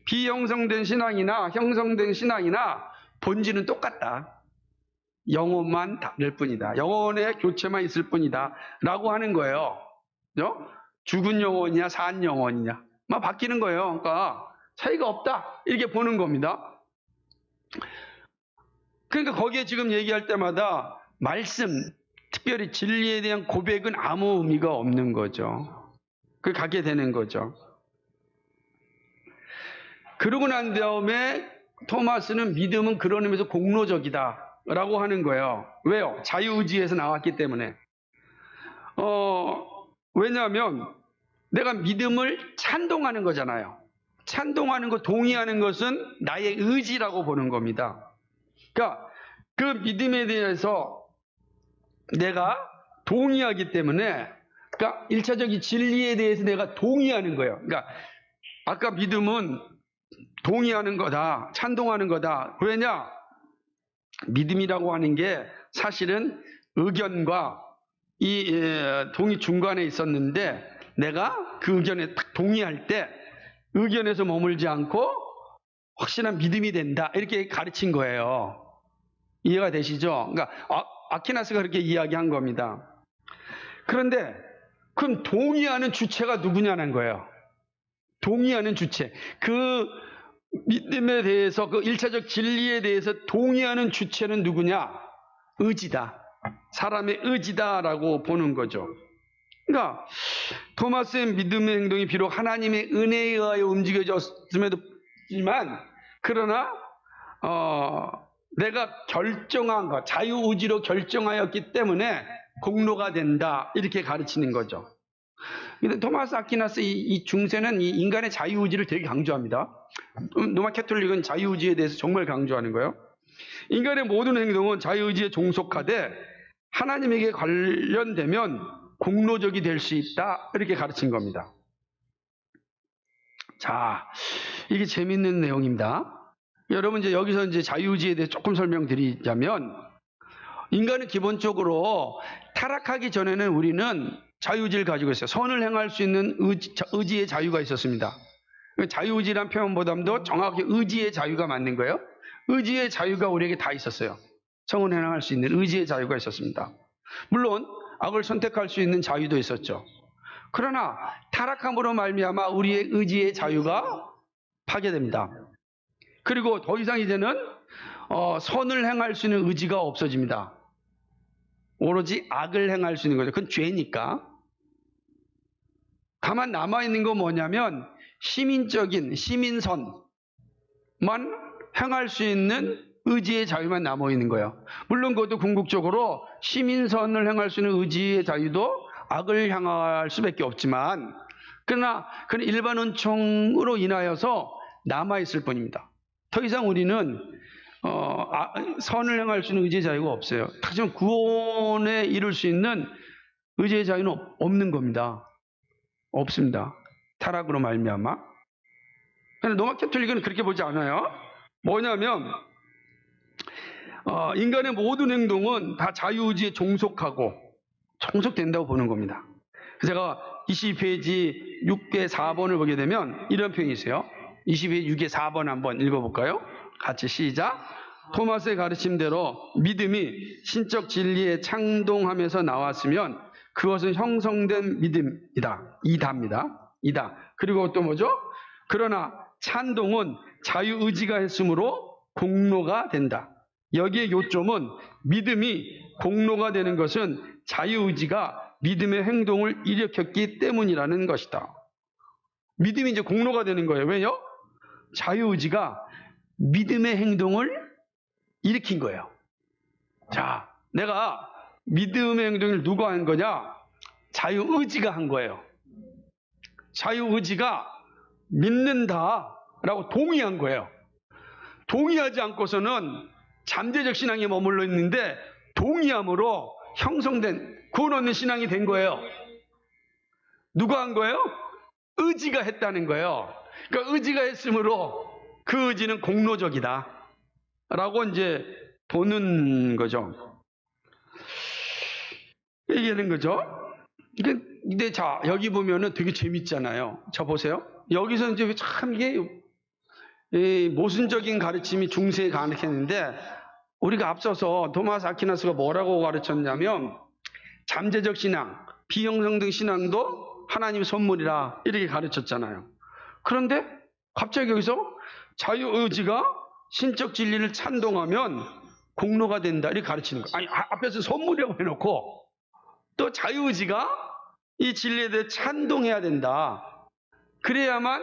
Speaker 1: 비형성된 신앙이나 형성된 신앙이나 본질은 똑같다. 영혼만 다를 뿐이다. 영혼의 교체만 있을 뿐이다. 라고 하는 거예요. 죽은 영혼이냐 산 영혼이냐 막 바뀌는 거예요. 그러니까 차이가 없다. 이렇게 보는 겁니다. 그러니까 거기에 지금 얘기할 때마다 말씀, 특별히 진리에 대한 고백은 아무 의미가 없는 거죠. 그걸 갖게 되는 거죠. 그러고 난 다음에 토마스는 믿음은 그런 의미에서 공로적이다 라고 하는 거예요. 왜요? 자유의지에서 나왔기 때문에. 왜냐하면 내가 믿음을 찬동하는 거잖아요. 찬동하는 거, 동의하는 것은 나의 의지라고 보는 겁니다. 그러니까 그 믿음에 대해서 내가 동의하기 때문에, 그러니까 1차적인 진리에 대해서 내가 동의하는 거예요. 그러니까 아까 믿음은 동의하는 거다, 찬동하는 거다. 왜냐? 믿음이라고 하는 게 사실은 의견과 이 동의 중간에 있었는데 내가 그 의견에 딱 동의할 때 의견에서 머물지 않고 확실한 믿음이 된다. 이렇게 가르친 거예요. 이해가 되시죠? 그러니까 아퀴나스가 그렇게 이야기한 겁니다. 그런데 그럼 동의하는 주체가 누구냐는 거예요. 동의하는 주체. 그 믿음에 대해서, 그 1차적 진리에 대해서 동의하는 주체는 누구냐? 의지다. 사람의 의지다라고 보는 거죠. 그러니까 토마스의 믿음의 행동이 비록 하나님의 은혜에 의하여 움직여졌음에도 그러나 내가 결정한 것, 자유의지로 결정하였기 때문에 공로가 된다. 이렇게 가르치는 거죠. 근데 토마스 아퀴나스 이 중세는 이 인간의 자유의지를 되게 강조합니다. 로마 캐톨릭은 자유의지에 대해서 정말 강조하는 거예요. 인간의 모든 행동은 자유의지에 종속하되 하나님에게 관련되면 공로적이 될 수 있다. 이렇게 가르친 겁니다. 자, 이게 재밌는 내용입니다. 여러분 여기서 자유의지에 대해 조금 설명드리자면, 인간은 기본적으로 타락하기 전에는 우리는 자유의지를 가지고 있어요. 선을 행할 수 있는 의지의 자유가 있었습니다. 자유의지란 표현보다도 정확히 의지의 자유가 맞는 거예요. 의지의 자유가 우리에게 다 있었어요. 선을 행할 수 있는 의지의 자유가 있었습니다. 물론 악을 선택할 수 있는 자유도 있었죠. 그러나 타락함으로 말미암아 우리의 의지의 자유가 파괴됩니다. 그리고 더 이상 이제는 선을 행할 수 있는 의지가 없어집니다. 오로지 악을 행할 수 있는 거죠. 그건 죄니까. 다만 남아있는 건 뭐냐면 시민선만 행할 수 있는 의지의 자유만 남아있는 거예요. 물론 그것도 궁극적으로 시민선을 행할 수 있는 의지의 자유도 악을 향할 수밖에 없지만, 그러나 그는 일반 은총으로 인하여서 남아있을 뿐입니다. 더 이상 우리는 선을 행할 수 있는 의지의 자유가 없어요. 하지만 구원에 이룰 수 있는 의지의 자유는 없는 겁니다. 없습니다. 타락으로 말미암아. 그런데 로마 캐톨릭은 그렇게 보지 않아요. 뭐냐면 인간의 모든 행동은 다 자유의지에 종속된다고 보는 겁니다. 제가 22페이지 6개 4번을 보게 되면 이런 표현이 있어요. 22페이지 6개 4번 한번 읽어볼까요? 같이 시작. 토마스의 가르침대로 믿음이 신적 진리에 창동하면서 나왔으면 그것은 형성된 믿음이다. 이다. 그리고 또 뭐죠? 그러나 찬동은 자유의지가 했으므로 공로가 된다. 여기에 요점은 믿음이 공로가 되는 것은 자유의지가 믿음의 행동을 일으켰기 때문이라는 것이다. 믿음이 이제 공로가 되는 거예요. 왜요? 자유의지가 믿음의 행동을 일으킨 거예요. 자, 내가 믿음의 행동을 누가 한 거냐? 자유의지가 한 거예요. 자유의지가 믿는다라고 동의한 거예요. 동의하지 않고서는 잠재적 신앙에 머물러 있는데 동의함으로 형성된 구원 얻는 신앙이 된 거예요. 누가 한 거예요? 의지가 했다는 거예요. 그러니까 의지가 했으므로 그 의지는 공로적이다 라고 이제 보는 거죠. 얘기하는 거죠. 근데 자, 여기 보면은 되게 재밌잖아요. 자, 보세요. 여기서 이제 참 이게 모순적인 가르침이 중세에 가르쳤는데, 우리가 앞서서 토마스 아퀴나스가 뭐라고 가르쳤냐면 잠재적 신앙, 비형성된 신앙도 하나님의 선물이라 이렇게 가르쳤잖아요. 그런데 갑자기 여기서 자유의지가 신적 진리를 찬동하면 공로가 된다 이렇게 가르치는 거예요. 아니, 앞에서 선물이라고 해놓고 또 자유의지가 이 진리에 대해 찬동해야 된다. 그래야만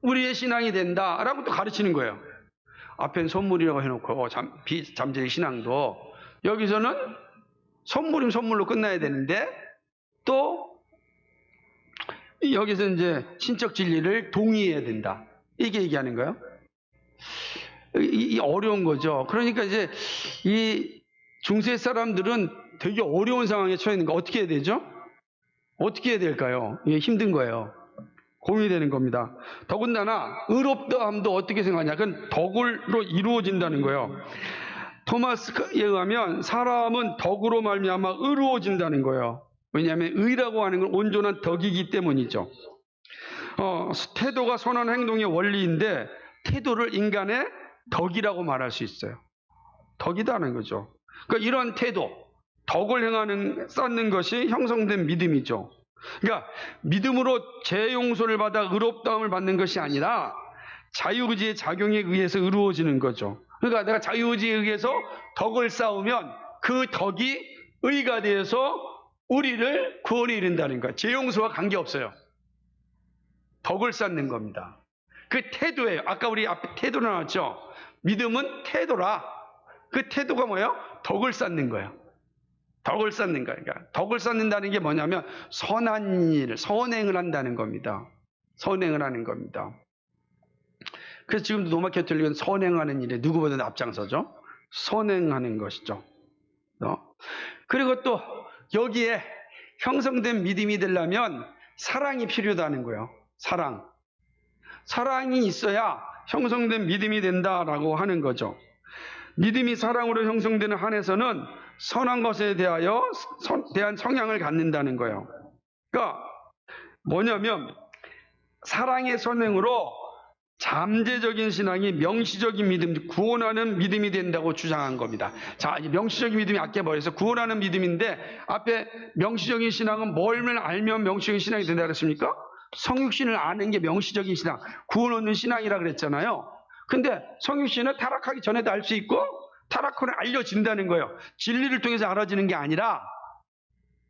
Speaker 1: 우리의 신앙이 된다라고 또 가르치는 거예요. 앞엔 선물이라고 해놓고 비잠재적 신앙도 여기서는 선물이면 선물로 끝나야 되는데 또 여기서 이제 신적 진리를 동의해야 된다. 이게 얘기하는 거예요. 이 어려운 거죠. 그러니까 이제 이 중세 사람들은 되게 어려운 상황에 처해 있는 거 어떻게 해야 되죠? 어떻게 해야 될까요? 이게 힘든 거예요. 고민이 되는 겁니다. 더군다나 의롭다함도 어떻게 생각하냐? 그건 덕으로 이루어진다는 거예요. 토마스에 의하면 사람은 덕으로 말미암아 의로워진다는 거예요. 왜냐하면 의라고 하는 건 온전한 덕이기 때문이죠. 태도가 선한 행동의 원리인데 태도를 인간의 덕이라고 말할 수 있어요. 덕이다는 거죠. 그러니까 이런 태도, 덕을 쌓는 것이 형성된 믿음이죠. 그러니까 믿음으로 죄 용서를 받아 의롭다함을 받는 것이 아니라 자유의지의 작용에 의해서 의로워지는 거죠. 그러니까 내가 자유의지에 의해서 덕을 쌓으면 그 덕이 의가 되어서 우리를 구원에 이른다는 거예요. 죄 용서와 관계없어요. 덕을 쌓는 겁니다. 그 태도예요. 아까 우리 앞에 태도 나왔죠. 믿음은 태도라. 그 태도가 뭐예요? 덕을 쌓는 거예요. 덕을 쌓는 거예요. 그러니까 덕을 쌓는다는 게 뭐냐면 선한 일, 선행을 한다는 겁니다. 선행을 하는 겁니다. 그래서 지금도 로마 캐톨릭은 선행하는 일에 누구보다 앞장서죠. 선행하는 것이죠. 그리고 또 여기에 형성된 믿음이 되려면 사랑이 필요하다는 거예요. 사랑이 있어야 형성된 믿음이 된다라고 하는 거죠. 믿음이 사랑으로 형성되는 한에서는 선한 것에 대한 성향을 갖는다는 거예요. 그러니까 뭐냐면 사랑의 선행으로 잠재적인 신앙이 명시적인 믿음, 구원하는 믿음이 된다고 주장한 겁니다. 자, 이 명시적인 믿음이 아까 뭐였어? 구원하는 믿음인데 앞에 명시적인 신앙은 뭘 알면 명시적인 신앙이 된다 그랬습니까? 성육신을 아는 게 명시적인 신앙, 구원 얻는 신앙이라 그랬잖아요. 근데 성육신은 타락하기 전에도 알 수 있고 타락하면 알려진다는 거예요. 진리를 통해서 알아지는 게 아니라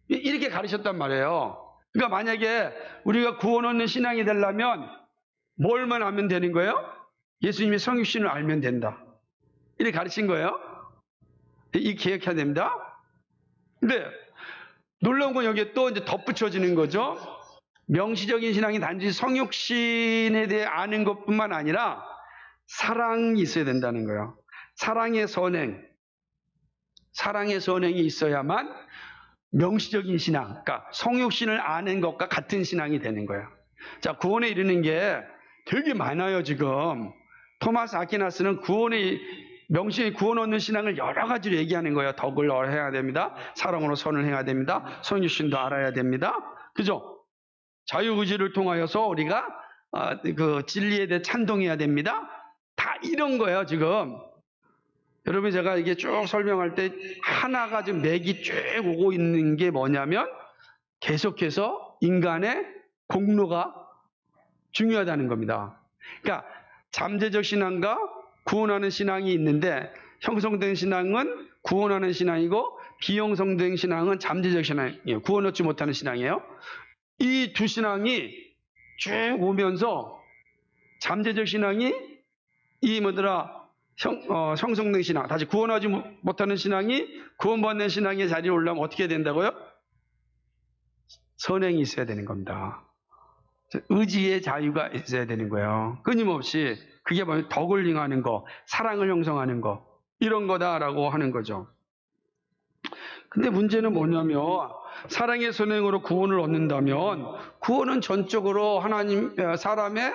Speaker 1: 이렇게 가르쳤단 말이에요. 그러니까 만약에 우리가 구원 얻는 신앙이 되려면 뭘만 알면 되는 거예요? 예수님의 성육신을 알면 된다. 이렇게 가르친 거예요. 이 기억해야 됩니다. 근데 놀라운 건 여기에 또 이제 덧붙여지는 거죠. 명시적인 신앙이 단지 성육신에 대해 아는 것뿐만 아니라 사랑이 있어야 된다는 거예요. 사랑의 선행이 있어야만 명시적인 신앙, 그러니까 성육신을 아는 것과 같은 신앙이 되는 거예요. 자, 구원에 이르는 게 되게 많아요, 지금. 토마스 아퀴나스는 명시의 구원 얻는 신앙을 여러 가지로 얘기하는 거예요. 덕을 해야 됩니다. 사랑으로 선을 해야 됩니다. 성육신도 알아야 됩니다. 그죠? 자유의지를 통하여서 우리가 그 진리에 대해 찬동해야 됩니다. 다 이런 거예요, 지금. 여러분, 제가 이게 쭉 설명할 때 하나가 지금 맥이 쭉 오고 있는 게 뭐냐면 계속해서 인간의 공로가 중요하다는 겁니다. 그러니까 잠재적 신앙과 구원하는 신앙이 있는데 형성된 신앙은 구원하는 신앙이고 비형성된 신앙은 잠재적 신앙이에요. 구원 얻지 못하는 신앙이에요. 이 두 신앙이 쭉 오면서 잠재적 신앙이 형성된 신앙, 다시 구원하지 못하는 신앙이 구원받는 신앙의 자리에 올라오면 어떻게 된다고요? 선행이 있어야 되는 겁니다. 의지의 자유가 있어야 되는 거예요. 끊임없이 그게 뭐냐면 덕을 행하는 거, 사랑을 형성하는 거, 이런 거다라고 하는 거죠. 근데 문제는 뭐냐면 사랑의 선행으로 구원을 얻는다면 구원은 전적으로 사람의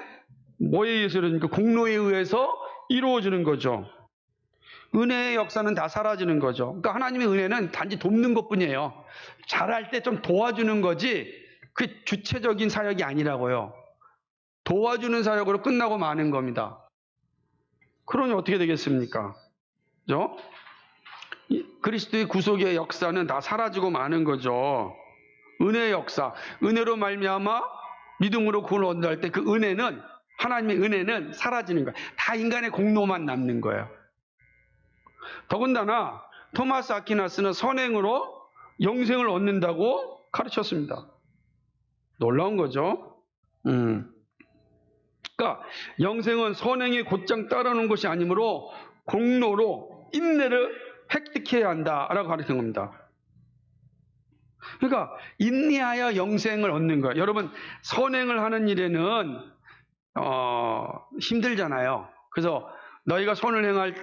Speaker 1: 뭐에 의해서 이루어집니까? 공로에 의해서 이루어지는 거죠. 은혜의 역사는 다 사라지는 거죠. 그러니까 하나님의 은혜는 단지 돕는 것뿐이에요. 잘할 때 좀 도와주는 거지 그 주체적인 사역이 아니라고요. 도와주는 사역으로 끝나고 마는 겁니다. 그러니 어떻게 되겠습니까? 그죠? 그리스도의 구속의 역사는 다 사라지고 마는 거죠. 은혜의 역사, 은혜로 말미암아 믿음으로 구원을 얻는다 할 때 그 은혜는, 하나님의 은혜는 사라지는 거예요. 다 인간의 공로만 남는 거예요. 더군다나 토마스 아퀴나스는 선행으로 영생을 얻는다고 가르쳤습니다. 놀라운 거죠. 그러니까 영생은 선행에 곧장 따르는 것이 아니므로 공로로 인내를 획득해야 한다라고 가르친 겁니다. 그러니까 인내하여 영생을 얻는 거예요. 여러분, 선행을 하는 일에는 힘들잖아요. 그래서 너희가 선을 행할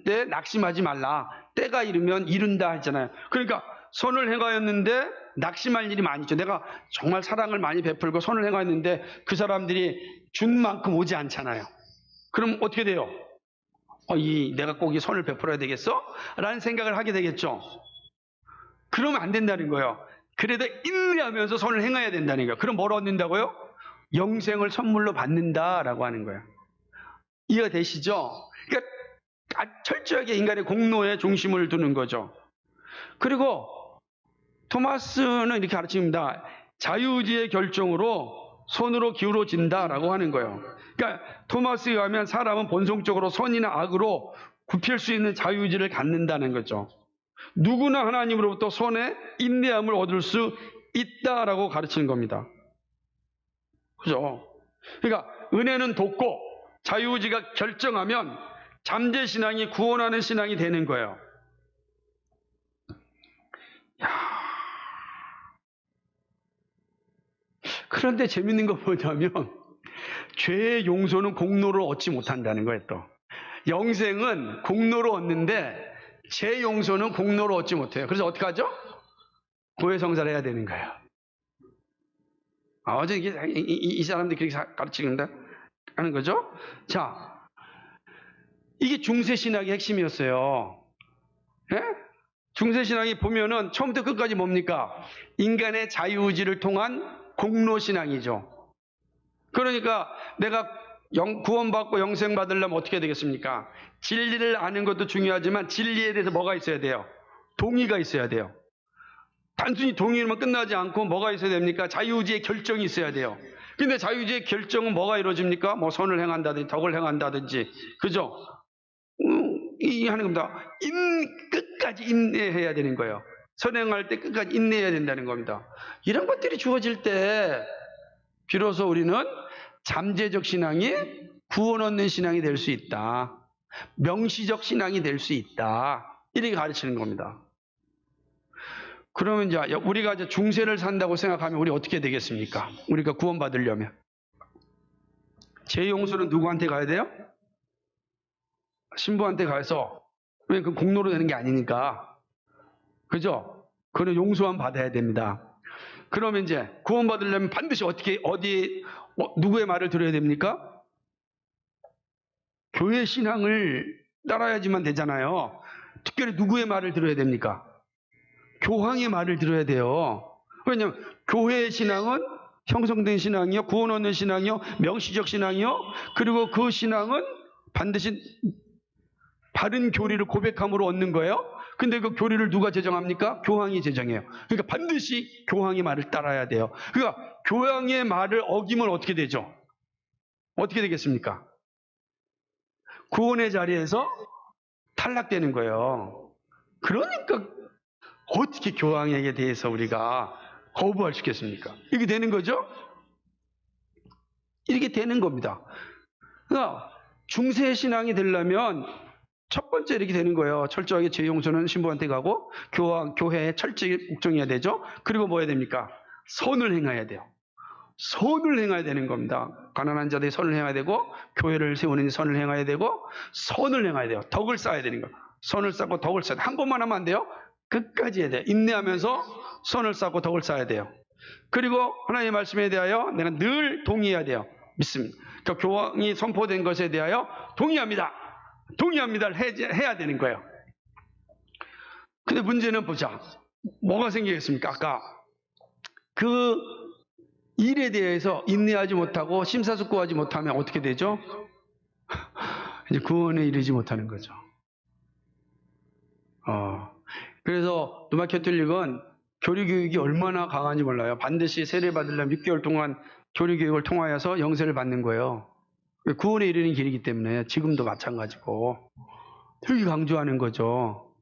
Speaker 1: 때 낙심하지 말라. 때가 이르면 이룬다 했잖아요. 그러니까 선을 행하였는데 낙심할 일이 많이 있죠. 내가 정말 사랑을 많이 베풀고 선을 행하였는데 그 사람들이 준 만큼 오지 않잖아요. 그럼 어떻게 돼요? 내가 꼭 이 선을 베풀어야 되겠어? 라는 생각을 하게 되겠죠. 그러면 안 된다는 거예요. 그래도 인내하면서 선을 행해야 된다는 거예요. 그럼 뭘 얻는다고요? 영생을 선물로 받는다라고 하는 거예요. 이해가 되시죠? 그러니까 철저하게 인간의 공로에 중심을 두는 거죠. 그리고 토마스는 이렇게 가르칩니다. 자유의지의 결정으로 손으로 기울어진다라고 하는 거예요. 그러니까 토마스에 의하면 사람은 본성적으로 선이나 악으로 굽힐 수 있는 자유의지를 갖는다는 거죠. 누구나 하나님으로부터 선의 인내함을 얻을 수 있다라고 가르치는 겁니다. 그죠? 그러니까 은혜는 돕고 자유의지가 결정하면 잠재신앙이 구원하는 신앙이 되는 거예요. 그런데 재밌는 거 뭐냐면 죄의 용서는 공로를 얻지 못한다는 거예요. 또 영생은 공로로 얻는데 죄 용서는 공로로 얻지 못해요. 그래서 어떻게 하죠? 고해성사를 해야 되는 거예요. 어제 이 사람들이 그렇게 가르치는다 하는 거죠. 자, 이게 중세신학의 핵심이었어요. 예? 중세신학이 보면은 처음부터 끝까지 뭡니까? 인간의 자유의지를 통한 공로신앙이죠. 그러니까 내가 구원받고 영생 받으려면 어떻게 되겠습니까? 진리를 아는 것도 중요하지만 진리에 대해서 뭐가 있어야 돼요? 동의가 있어야 돼요. 단순히 동의만 끝나지 않고 뭐가 있어야 됩니까? 자유의지의 결정이 있어야 돼요. 근데 자유의지의 결정은 뭐가 이루어집니까? 뭐 선을 행한다든지 덕을 행한다든지, 그죠? 이 하는 겁니다. 끝까지 인내해야 되는 거예요. 선행할 때 끝까지 인내해야 된다는 겁니다. 이런 것들이 주어질 때 비로소 우리는 잠재적 신앙이 구원 얻는 신앙이 될 수 있다. 명시적 신앙이 될 수 있다. 이렇게 가르치는 겁니다. 그러면 이제 우리가 이제 중세를 산다고 생각하면 우리 어떻게 되겠습니까? 우리가 구원받으려면. 재용서는 누구한테 가야 돼요? 신부한테 가서, 왜 그 공로로 되는 게 아니니까. 그죠? 그는 용서만 받아야 됩니다. 그러면 이제 구원받으려면 반드시 누구의 말을 들어야 됩니까? 교회 신앙을 따라야지만 되잖아요. 특별히 누구의 말을 들어야 됩니까? 교황의 말을 들어야 돼요. 왜냐하면 교회의 신앙은 형성된 신앙이요, 구원 얻는 신앙이요, 명시적 신앙이요, 그리고 그 신앙은 반드시 바른 교리를 고백함으로 얻는 거예요. 근데 그 교리를 누가 제정합니까? 교황이 제정해요. 그러니까 반드시 교황의 말을 따라야 돼요. 그러니까 교황의 말을 어기면 어떻게 되죠? 어떻게 되겠습니까? 구원의 자리에서 탈락되는 거예요. 그러니까 어떻게 교황에게 대해서 우리가 거부할 수 있겠습니까? 이렇게 되는 거죠? 이렇게 되는 겁니다. 그러니까 중세 신앙이 되려면 첫 번째 이렇게 되는 거예요. 철저하게 재용서는 신부한테 가고 교회에 철저히 복종해야 되죠. 그리고 뭐 해야 됩니까? 선을 행해야 돼요. 선을 행해야 되는 겁니다. 가난한 자들이 선을 행해야 되고, 교회를 세우는 선을 행해야 되고, 선을 행해야 돼요. 덕을 쌓아야 되는 거예요. 선을 쌓고 덕을 쌓아야 돼요. 한 번만 하면 안 돼요. 끝까지 해야 돼요. 인내하면서 선을 쌓고 덕을 쌓아야 돼요. 그리고 하나님의 말씀에 대하여 내가 늘 동의해야 돼요. 믿습니다. 그러니까 교황이 선포된 것에 대하여 동의합니다. 동의합니다를 해야 되는 거예요. 근데 문제는 보자. 뭐가 생기겠습니까? 아까 그 일에 대해서 인내하지 못하고 심사숙고하지 못하면 어떻게 되죠? 이제 구원에 이르지 못하는 거죠. 그래서 로마 캐톨릭은 교리교육이 얼마나 강한지 몰라요. 반드시 세례 받으려면 6개월 동안 교리교육을 통하여서 영세를 받는 거예요. 구원에 이르는 길이기 때문에 지금도 마찬가지고 되게 강조하는 거죠.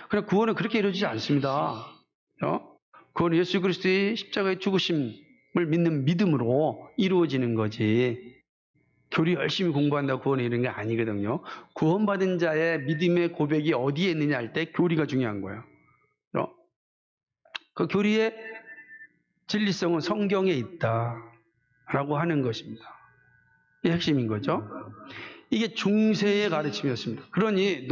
Speaker 1: 그러나 구원은 그렇게 이루어지지 않습니다. 구원은 예수 그리스도의 십자가의 죽으심을 믿는 믿음으로 이루어지는 거지. 교리 열심히 공부한다고 구원에 이르는 게 아니거든요. 구원받은 자의 믿음의 고백이 어디에 있느냐 할 때 교리가 중요한 거예요. 그 교리의 진리성은 성경에 있다라고 하는 것입니다. 이게 핵심인 거죠. 이게 중세의 가르침이었습니다. 그러니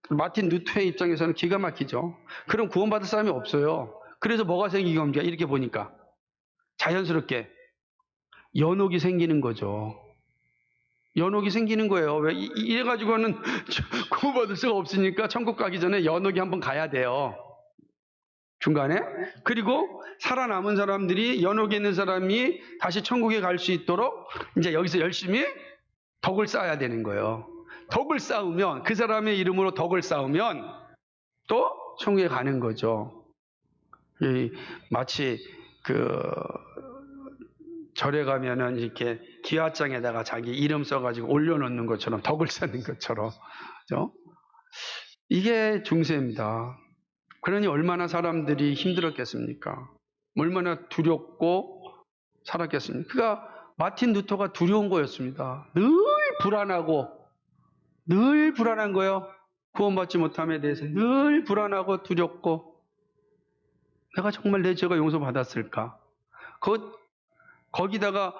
Speaker 1: 마틴 루터의 입장에서는 기가 막히죠. 그럼 구원받을 사람이 없어요. 그래서 뭐가 생긴 겁니까? 이렇게 보니까 자연스럽게 연옥이 생기는 거죠. 연옥이 생기는 거예요. 왜? 이래가지고는 구원받을 수가 없으니까 천국 가기 전에 연옥이 한번 가야 돼요. 중간에. 그리고 살아남은 사람들이, 연옥에 있는 사람이 다시 천국에 갈 수 있도록 이제 여기서 열심히 덕을 쌓아야 되는 거예요. 덕을 쌓으면, 그 사람의 이름으로 덕을 쌓으면 또 천국에 가는 거죠. 마치 절에 가면은 이렇게 기와장에다가 자기 이름 써가지고 올려놓는 것처럼, 덕을 쌓는 것처럼. 그죠? 이게 중세입니다. 그러니 얼마나 사람들이 힘들었겠습니까? 얼마나 두렵고 살았겠습니까? 그러니까 마틴 루터가 두려운 거였습니다. 늘 불안한 거예요. 구원받지 못함에 대해서 늘 불안하고 두렵고, 내가 정말 내 죄가 용서받았을까? 거기다가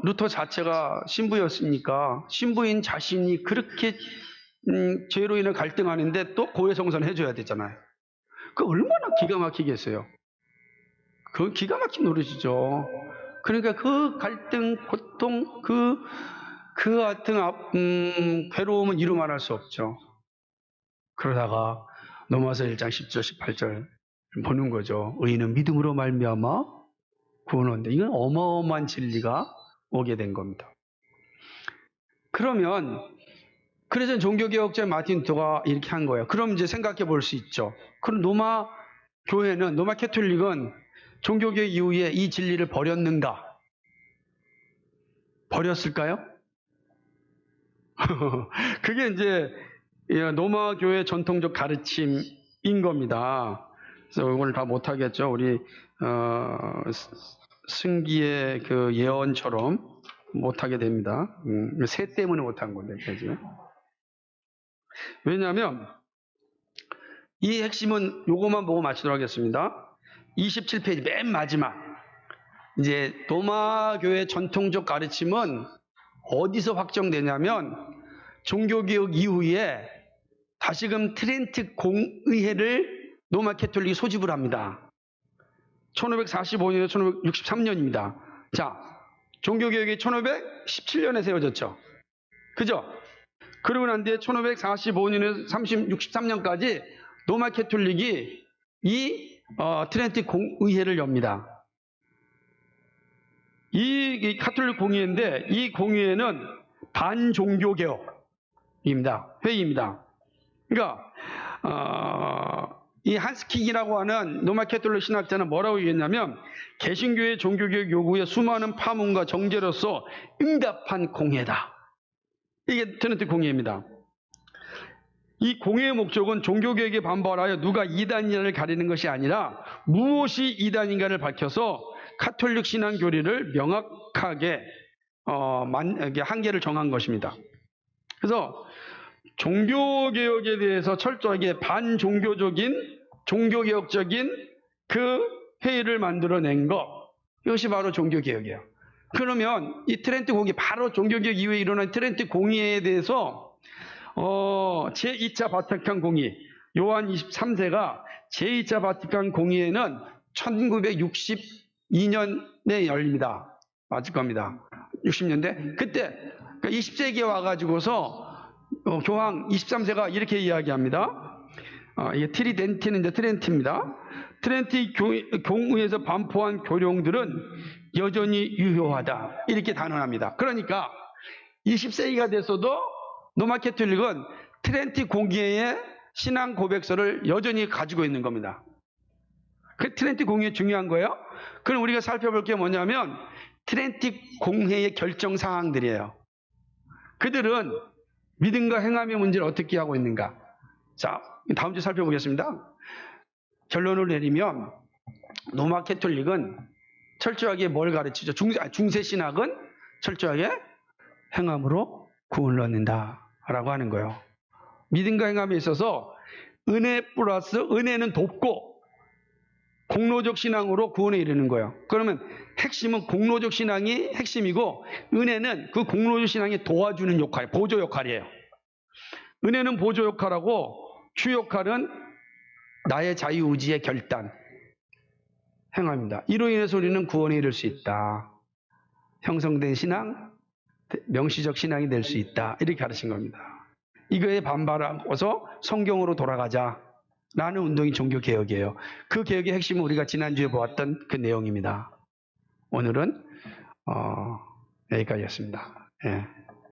Speaker 1: 루터 자체가 신부였으니까 신부인 자신이 그렇게 죄로 인해 갈등하는데 또 고해성사를 해줘야 되잖아요. 그 얼마나 기가 막히겠어요. 그 기가 막힌 노릇이죠. 그러니까 그 갈등, 고통, 그 같은 괴로움은 이루 말할 수 없죠. 그러다가 로마서 1장 10절 18절 보는 거죠. 의인은 믿음으로 말미암아 구원 얻는다. 이건 어마어마한 진리가 오게 된 겁니다. 그러면 그래서 종교개혁자 마틴 루터가 이렇게 한 거예요. 그럼 이제 생각해 볼 수 있죠. 그럼 로마 교회는, 로마 캐톨릭은 종교개혁 이후에 이 진리를 버렸는가? 버렸을까요? 그게 이제 로마 교회 전통적 가르침인 겁니다. 그래서 이걸 다 못하겠죠. 우리 승기의 그 예언처럼 못하게 됩니다. 새 때문에 못한 건데, 그죠? 왜냐하면 이 핵심은 요것만 보고 마치도록 하겠습니다. 27페이지 맨 마지막. 이제 로마 교회 전통적 가르침은 어디서 확정되냐면 종교개혁 이후에 다시금 트렌트 공의회를 로마 캐톨릭이 소집을 합니다. 1545년에서 1563년입니다. 자, 종교개혁이 1517년에 세워졌죠. 그죠? 그러고 난 뒤에 1545년에서 63년까지 로마 캐톨릭이 이 트렌트 공의회를 엽니다. 이 카톨릭 공의회인데 이 공의회는 반종교개혁입니다. 회의입니다. 그러니까 이 한스킥이라고 하는 로마 캐톨릭 신학자는 뭐라고 얘기했냐면 개신교의 종교개혁 요구에 수많은 파문과 정죄로서 응답한 공회다. 이게 트렌트 공의회입니다. 이 공회의 목적은 종교개혁에 반발하여 누가 이단인가를 가리는 것이 아니라 무엇이 이단인가를 밝혀서 카톨릭 신앙 교리를 명확하게 한계를 정한 것입니다. 그래서 종교개혁에 대해서 철저하게 반종교적인 종교개혁적인 그 회의를 만들어낸 것, 이것이 바로 종교개혁이에요. 그러면 이 트렌트 공의회, 바로 종교개혁 이후에 일어난 트렌트 공의회에 대해서 제2차 바티칸 공의, 요한 23세가 제2차 바티칸 공의회는 1962년에 열립니다. 맞을 겁니다. 60년대? 그때, 그러니까 20세기에 와가지고서 교황 23세가 이렇게 이야기합니다. 이게 트리덴티는 이제 트렌트입니다. 트렌트 공의에서 반포한 교령들은 여전히 유효하다. 이렇게 단언합니다. 그러니까 20세기가 됐어도 로마 캐톨릭은 트렌트 공의회의 신앙 고백서를 여전히 가지고 있는 겁니다. 그 트렌트 공의회 중요한 거예요. 그럼 우리가 살펴볼 게 뭐냐면 트렌트 공회의 결정 사항들이에요. 그들은 믿음과 행함의 문제를 어떻게 하고 있는가? 자, 다음 주에 살펴보겠습니다. 결론을 내리면 로마 캐톨릭은 철저하게 뭘 가르치죠? 중세 신학은 철저하게 행함으로 구원을 얻는다라고 하는 거예요. 믿음과 행함에 있어서 은혜 플러스 은혜는 돕고 공로적 신앙으로 구원에 이르는 거예요. 그러면 핵심은 공로적 신앙이 핵심이고 은혜는 그 공로적 신앙이 도와주는 역할, 보조 역할이에요. 은혜는 보조 역할하고 주 역할은 나의 자유의지의 결단, 행함입니다. 이로 인해서 우리는 구원에 이를 수 있다. 형성된 신앙, 명시적 신앙이 될 수 있다. 이렇게 가르친 겁니다. 이거에 반발하고서 성경으로 돌아가자. 라는 운동이 종교개혁이에요. 그 개혁의 핵심은 우리가 지난주에 보았던 그 내용입니다. 오늘은 여기까지였습니다. 예.